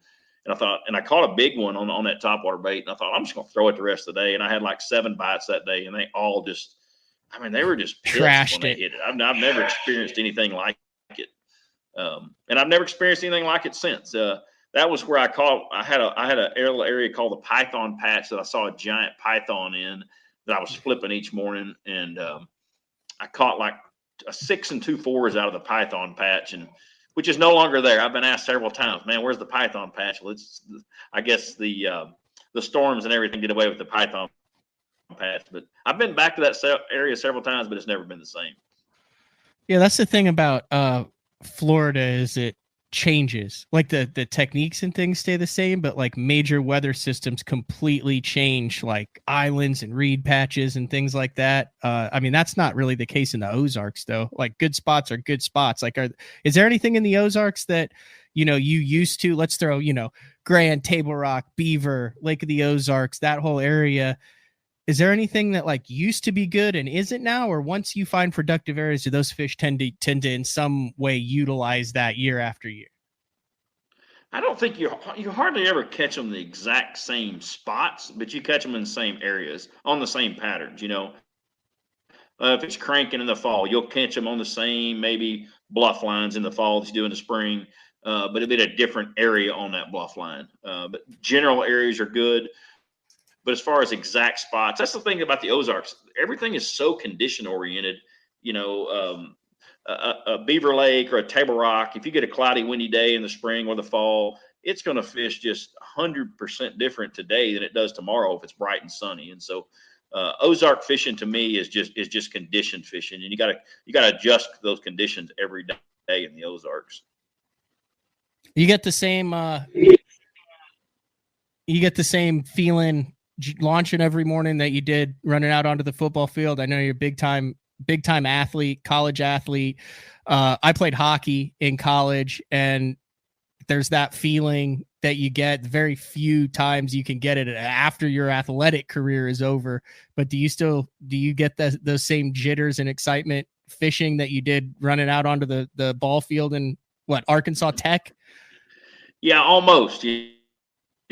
I caught a big one on that topwater bait, and I thought I'm just gonna throw it the rest of the day. And I had like 7 bites that day, and they all just, they were just trashed when they hit it. I've never experienced anything like it, and I've never experienced anything like it since. That was where I had an area called the Python Patch that I saw a giant python in, that I was flipping each morning, and I caught like a 6 2/4 out of the Python Patch, and which is no longer there. I've been asked several times, man, where's the Python Patch? Well, I guess the storms and everything did away with the Python Patch, but I've been back to that area several times, but it's never been the same. Yeah, that's the thing about Florida, is it changes. Like the techniques and things stay the same, but like major weather systems completely change, like islands and reed patches and things like that. That's not really the case in the Ozarks, though. Like good spots are good spots. Like, is there anything in the Ozarks that you used to? Let's throw Grand, Table Rock, Beaver, Lake of the Ozarks, that whole area. Is there anything that like used to be good and isn't now, or once you find productive areas, do those fish tend to in some way utilize that year after year? I don't think you hardly ever catch them in the exact same spots, but you catch them in the same areas on the same patterns. If it's cranking in the fall, you'll catch them on the same maybe bluff lines in the fall that you do in the spring, but it'll be a different area on that bluff line. But general areas are good. But as far as exact spots, that's the thing about the Ozarks. Everything is so condition oriented. A Beaver Lake or a Table Rock, if you get a cloudy, windy day in the spring or the fall, it's going to fish just 100% different today than it does tomorrow if it's bright and sunny. And so, Ozark fishing to me is just conditioned fishing, and you got to adjust those conditions every day in the Ozarks. You get the same. You get the same feeling launching every morning that you did running out onto the football field. I know you're big time athlete, college athlete. I played hockey in college, and there's that feeling that you get very few times you can get it after your athletic career is over. But do you get those same jitters and excitement fishing that you did running out onto the ball field in Arkansas Tech? Yeah, almost.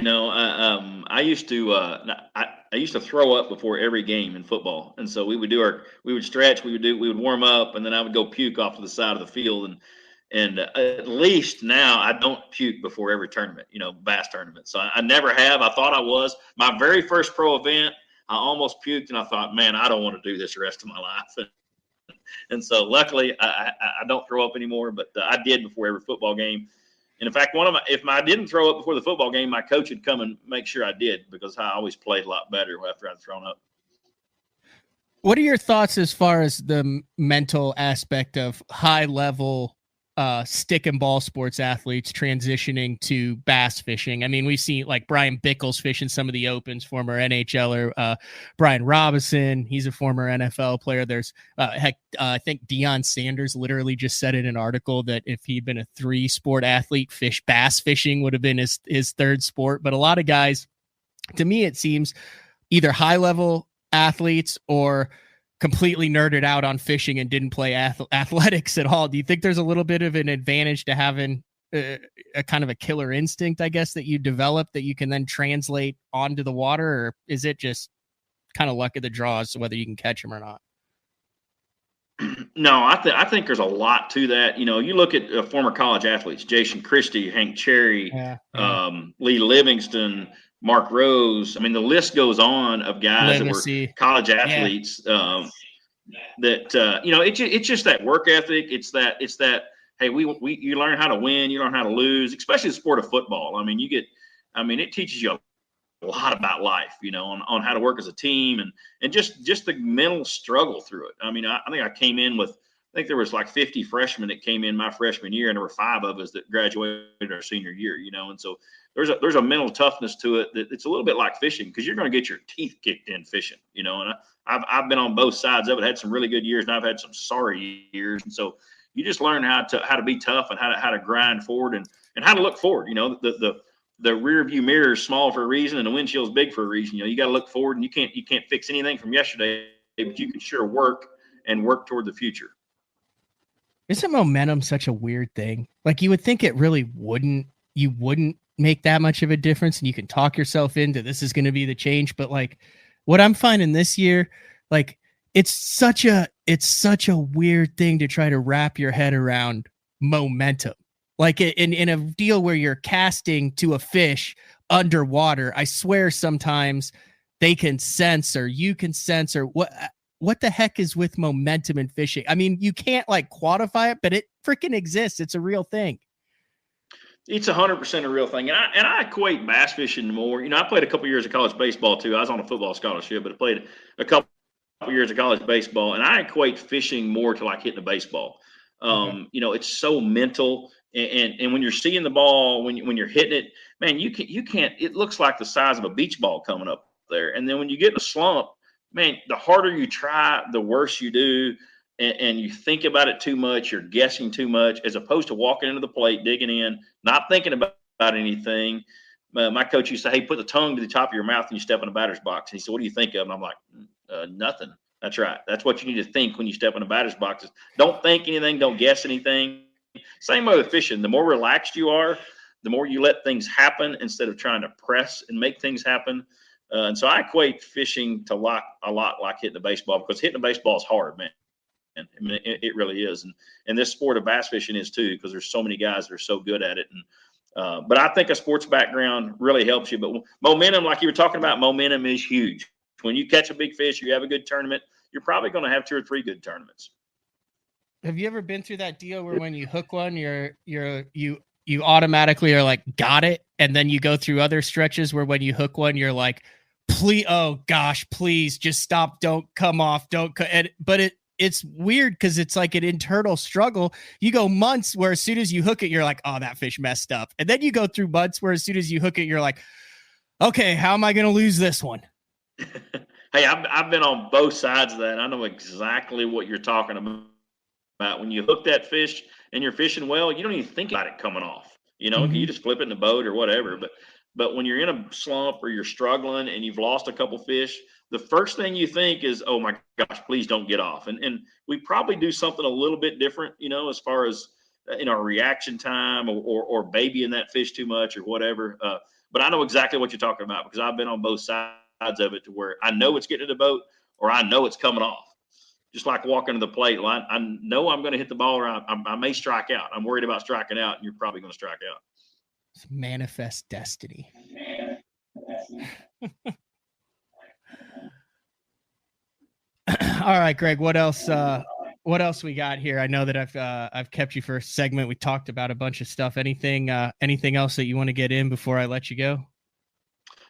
I used to throw up before every game in football, and so we would stretch, we would warm up, and then I would go puke off to the side of the field, and at least now I don't puke before every tournament, bass tournament. So I never have. I thought I was. My very first pro event, I almost puked, and I thought, man, I don't want to do this the rest of my life. And so luckily I don't throw up anymore, but I did before every football game. And in fact, if I didn't throw up before the football game, my coach would come and make sure I did, because I always played a lot better after I'd thrown up. What are your thoughts as far as the mental aspect of high level stick and ball sports athletes transitioning to bass fishing? I mean, we've seen like Brian Bickles fishing some of the opens, former NHLer, Brian Robinson. He's a former NFL player. There's I think Deion Sanders literally just said in an article that if he'd been a 3-sport athlete, bass fishing would have been his third sport. But a lot of guys, to me, it seems either high level athletes or completely nerded out on fishing and didn't play athletics at all. Do you think there's a little bit of an advantage to having a kind of a killer instinct, I guess, that you develop that you can then translate onto the water? Or is it just kind of luck of the draw as to whether you can catch them or not? No, I think there's a lot to that. You look at former college athletes, Jason Christie, Hank Cherry, Lee Livingston, Mark Rose. I mean, the list goes on of guys that were college athletes. It's just that work ethic. It's that hey, you learn how to win, you learn how to lose, especially the sport of football. I mean, it teaches you a lot about life, on how to work as a team and just the mental struggle through it. I mean, I think I came in with think there was like 50 freshmen that came in my freshman year, and there were 5 of us that graduated our senior year, and so there's a mental toughness to it that it's a little bit like fishing, because you're going to get your teeth kicked in fishing, and I've been on both sides of it, had some really good years, and I've had some sorry years. And so you just learn how to be tough, and how to grind forward, and how to look forward. The rear view mirror is small for a reason, and the windshield's big for a reason. You got to look forward, and you can't fix anything from yesterday, but you can sure work toward the future. Isn't momentum such a weird thing? Like, you would think it really wouldn't make that much of a difference, and you can talk yourself into this is going to be the change. But like what I'm finding this year, like it's such a weird thing to try to wrap your head around momentum. Like in a deal where you're casting to a fish underwater, I swear sometimes they can sense, or you can sense, or what the heck is with momentum in fishing? I mean, you can't like quantify it, but it freaking exists. It's a real thing. It's 100% a real thing. And I equate bass fishing more. I played a couple years of college baseball too. I was on a football scholarship, but I played a couple years of college baseball, and I equate fishing more to like hitting a baseball. It's so mental. And when you're seeing the ball, when you're hitting it, man, you can't, it looks like the size of a beach ball coming up there. And then when you get in a slump, man, the harder you try, the worse you do. And you think about it too much, you're guessing too much, as opposed to walking into the plate, digging in, not thinking about anything. My coach used to say, hey, put the tongue to the top of your mouth and you step in a batter's box. And he said, what do you think of? And I'm like, nothing. That's right. That's what you need to think when you step in a batter's box. Don't think anything. Don't guess anything. Same way with fishing. The more relaxed you are, the more you let things happen instead of trying to press and make things happen. And so I equate fishing to a lot like hitting a baseball, because hitting a baseball is hard, man. And I mean, it really is. And this sport of bass fishing is too, because there's so many guys that are so good at it. And but I think a sports background really helps you. But momentum, like you were talking about, momentum is huge. When you catch a big fish, you have a good tournament, you're probably going to have 2 or 3 good tournaments. Have you ever been through that deal where when you hook one, you automatically are like, got it, and then you go through other stretches where when you hook one, you're like, please, oh gosh, please just stop, don't come off, but it's weird because it's like an internal struggle. You go months where as soon as you hook it, you're like, oh, that fish messed up. And then you go through months where as soon as you hook it, you're like, okay, how am I going to lose this one? Hey, I've been on both sides of that. I know exactly what you're talking about. When you hook that fish and you're fishing well, you don't even think about it coming off. You just flip it in the boat or whatever. But when you're in a slump or you're struggling and you've lost a couple fish, the first thing you think is, oh my gosh, please don't get off. And we probably do something a little bit different, as far as our reaction time or babying that fish too much or whatever. But I know exactly what you're talking about, because I've been on both sides of it, to where I know it's getting to the boat or I know it's coming off. Just like walking to the plate, I know I'm going to hit the ball, or I may strike out. I'm worried about striking out, and you're probably going to strike out. It's manifest destiny. All right, Greg, what else we got here? I know that I've kept you for a segment. We talked about a bunch of stuff. Anything else that you want to get in before I let you go?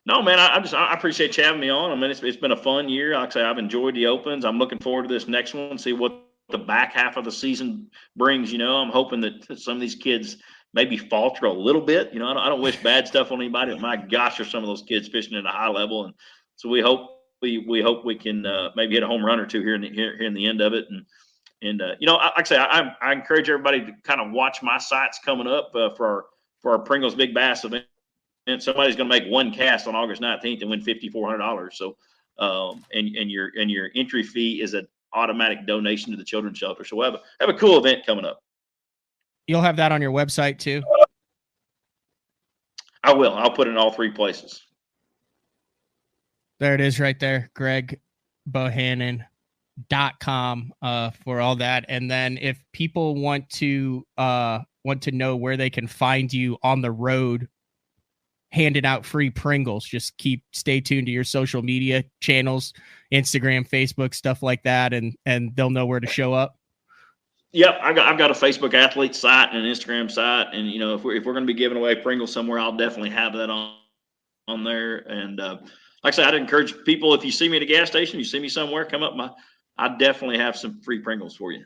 No, man, I appreciate you having me on. I mean, it's been a fun year. Like I say, I've enjoyed the opens. I'm looking forward to this next one, see what the back half of the season brings. I'm hoping that some of these kids maybe falter a little bit. I don't wish bad stuff on anybody, but my gosh, are some of those kids fishing at a high level. And so we hope we can maybe hit a home run or 2 here in the end of it. And like I say, I encourage everybody to kind of watch my sites coming up for our Pringles Big Bass event. And somebody's going to make one cast on August 19th and win $5,400. So, and your entry fee is an automatic donation to the children's shelter. So we'll have a cool event coming up. You'll have that on your website too? I will. I'll put it in all 3 places. There it is right there, BOHANNAN.com for all that. And then if people want to know where they can find you on the road handing out free Pringles, just stay tuned to your social media channels, Instagram, Facebook, stuff like that, and they'll know where to show up. Yep, I've got a Facebook athlete site and an Instagram site, and if we're going to be giving away Pringles somewhere, I'll definitely have that on there. And like I said, I'd encourage people, if you see me at a gas station, you see me somewhere, come up. I definitely have some free Pringles for you.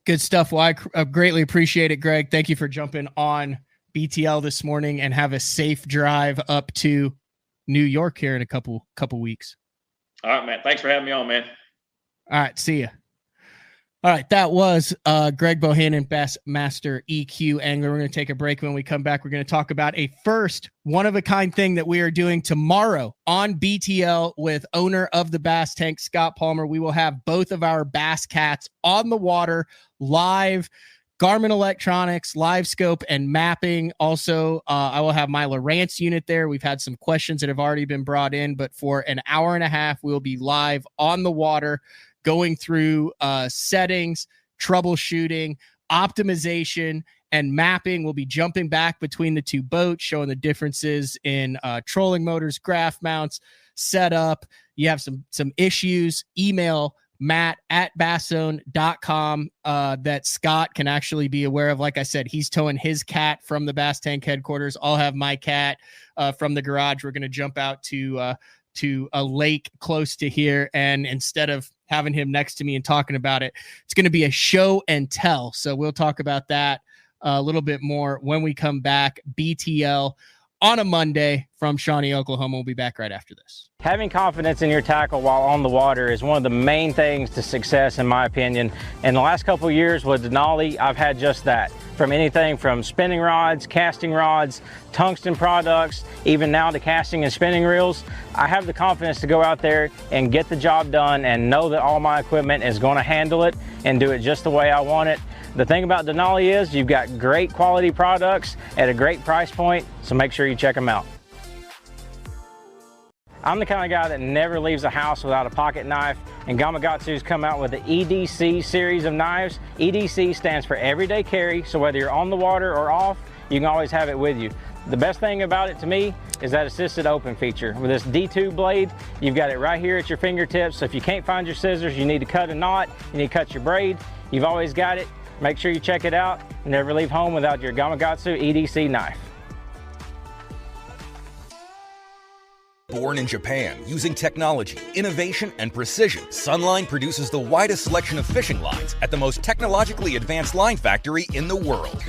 Good stuff. Well, I greatly appreciate it, Greg. Thank you for jumping on BTL this morning, and have a safe drive up to New York here in a couple weeks. All right, man. Thanks for having me on, man. All right. See ya. All right. That was Greg Bohannan, Bassmaster EQ Angler. We're going to take a break. When we come back, we're going to talk about a first one-of-a-kind thing that we are doing tomorrow on BTL with owner of the Bass Tank, Scott Palmer. We will have both of our Bass Cats on the water, live, Garmin electronics, live scope, and mapping. Also, I will have my Lowrance unit there. We've had some questions that have already been brought in, but for an hour and a half, we'll be live on the water, going through settings, troubleshooting, optimization, and mapping. We'll be jumping back between the two boats, showing the differences in trolling motors, graph mounts, setup. You have some issues, email matt@basszone.com that Scott can actually be aware of. Like I said, he's towing his cat from the Bass Tank headquarters. I'll have my cat from the garage. We're going to jump out to a lake close to here, and instead of having him next to me and talking about it, it's going to be a show and tell. So we'll talk about that a little bit more when we come back. BTL on a Monday from Shawnee, Oklahoma. We'll be back right after this. Having confidence in your tackle while on the water is one of the main things to success, in my opinion. In the last couple of years with Denali, I've had just that. From anything from spinning rods, casting rods, tungsten products, even now to casting and spinning reels, I have the confidence to go out there and get the job done and know that all my equipment is going to handle it and do it just the way I want it. The thing about Denali is you've got great quality products at a great price point, so make sure you check them out. I'm the kind of guy that never leaves a house without a pocket knife, and Gamakatsu's come out with the EDC series of knives. EDC stands for everyday carry, so whether you're on the water or off, you can always have it with you. The best thing about it to me is that assisted open feature. With this D2 blade, you've got it right here at your fingertips, so if you can't find your scissors, you need to cut a knot, you need to cut your braid, you've always got it. Make sure you check it out. Never leave home without your Gamakatsu EDC knife. Born in Japan, using technology, innovation, and precision, Sunline produces the widest selection of fishing lines at the most technologically advanced line factory in the world.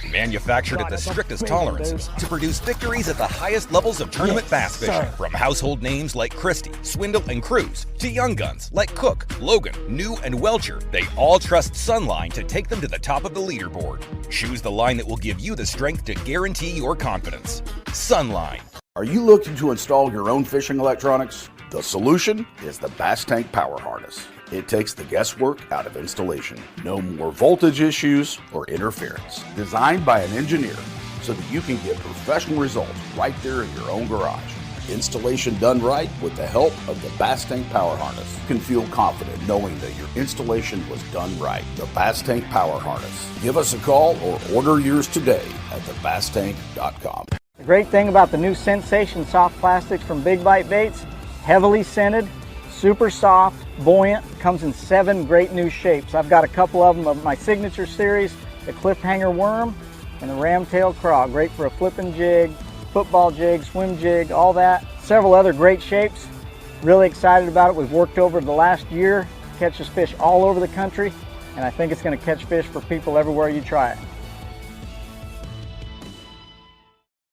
Manufactured at the strictest tolerances to produce victories at the highest levels of tournament bass fishing. From household names like Christie, Swindle, and Cruz, to young guns like Cook, Logan, New, and Welcher, they all trust Sunline to take them to the top of the leaderboard. Choose the line that will give you the strength to guarantee your confidence. Sunline. Are you looking to install your own fishing electronics? The solution is the Bass Tank Power Harness. It takes the guesswork out of installation. No more voltage issues or interference. Designed by an engineer so that you can get professional results right there in your own garage. Installation done right with the help of the Bass Tank Power Harness. You can feel confident knowing that your installation was done right. The Bass Tank Power Harness. Give us a call or order yours today at thebasstank.com. The great thing about the new Sensation soft plastics from Big Bite Baits, heavily scented, super soft, buoyant, comes in 7 great new shapes. I've got a couple of them of my signature series, the cliffhanger worm and the ram-tailed craw, great for a flipping jig, football jig, swim jig, all that. Several other great shapes. Really excited about it. We've worked over the last year, catches fish all over the country, and I think it's going to catch fish for people everywhere you try it.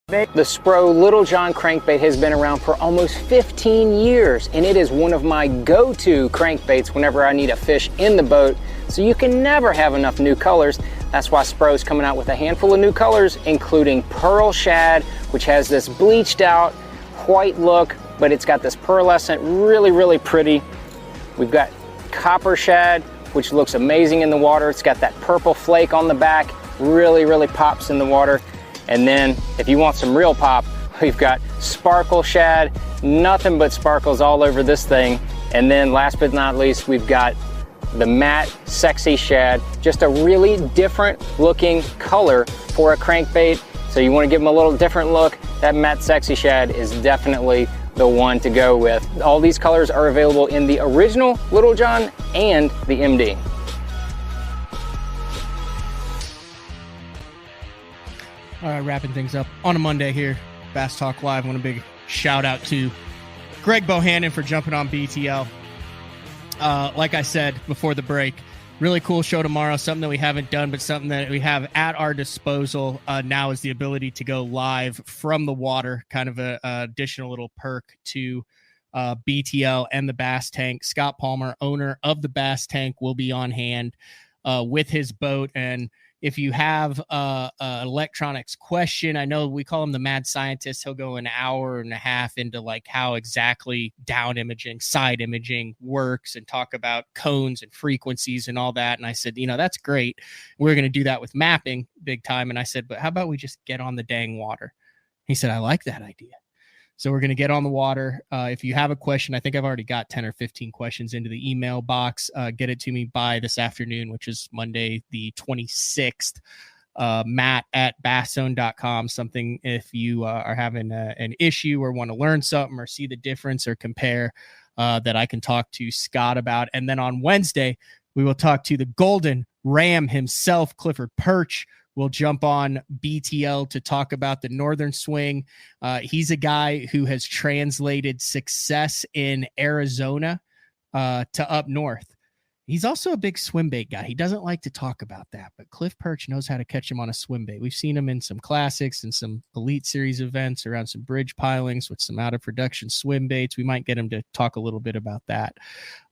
The Spro Little John crankbait has been around for almost 15 years, and it is one of my go-to crankbaits whenever I need a fish in the boat, so you can never have enough new colors. That's why Spro's coming out with a handful of new colors, including Pearl Shad, which has this bleached out white look, but it's got this pearlescent, really pretty. We've got Copper Shad, which looks amazing in the water. It's got that purple flake on the back, really pops in the water. And then if you want some real pop, we've got Sparkle Shad, nothing but sparkles all over this thing. And then last but not least, we've got the matte Sexy Shad, just a really different looking color for a crankbait. So you want to give them a little different look, that matte Sexy Shad is definitely the one to go with. All these colors are available in the original Little John and the MD. All right, wrapping things up on a Monday here, Bass Talk Live. I want a big shout out to Greg Bohannan for jumping on BTL. Like I said before the break, Really cool show tomorrow. Something that we haven't done, but something that we have at our disposal now is the ability to go live from the water, kind of a additional little perk to BTL and the Bass Tank. Scott Palmer, owner of the Bass Tank, will be on hand with his boat. And if you have an electronics question, I know we call him the mad scientist. He'll go an hour and a half into like how exactly down imaging, side imaging works and talk about cones and frequencies and all that. And I said, that's great. We're going to do that with mapping big time. And I said, but how about we just get on the dang water? He said, I like that idea. So we're going to get on the water. If you have a question, I think I've already got 10 or 15 questions into the email box. Get it to me by this afternoon, which is Monday, the 26th. Matt at basszone.com. Something if you are having an issue or want to learn something or see the difference or compare that I can talk to Scott about. And then on Wednesday, we will talk to the Golden Ram himself, Clifford Perch. We'll jump on BTL to talk about the Northern Swing. He's a guy who has translated success in Arizona to up north. He's also a big swim bait guy. He doesn't like to talk about that, but Cliff Perch knows how to catch him on a swim bait. We've seen him in some classics and some Elite Series events around some bridge pilings with some out of production swim baits. We might get him to talk a little bit about that.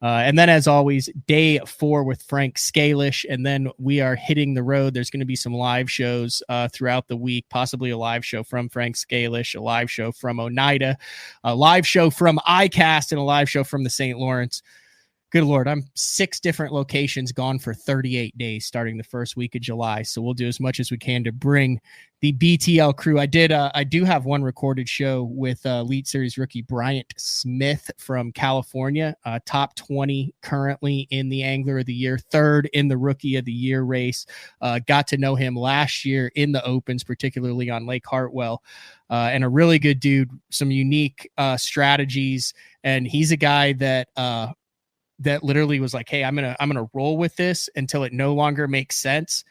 And then as always, day 4 with Frank Scalish. And then we are hitting the road. There's going to be some live shows throughout the week, possibly a live show from Frank Scalish, a live show from Oneida, a live show from iCast, and a live show from the St. Lawrence. Good Lord, I'm 6 different locations gone for 38 days starting the first week of July. So we'll do as much as we can to bring the BTL crew. I do have one recorded show with Elite Series rookie Bryant Smith from California, top 20 currently in the Angler of the Year, 3rd in the Rookie of the Year race. Got to know him last year in the Opens, particularly on Lake Hartwell. And a really good dude, some unique strategies. And he's a guy that literally was like, hey, I'm gonna roll with this until it no longer makes sense.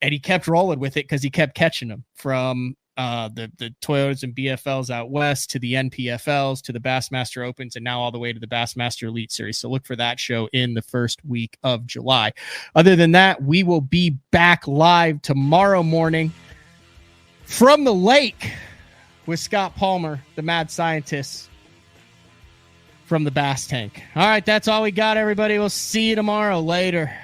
And he kept rolling with it because he kept catching them from the Toyotas and BFLs out west to the NPFLs to the Bassmaster Opens and now all the way to the Bassmaster Elite Series. So look for that show in the first week of July. Other than that, we will be back live tomorrow morning from the lake with Scott Palmer, the mad scientist from the Bass Tank. All right, that's all we got, everybody. We'll see you tomorrow. Later.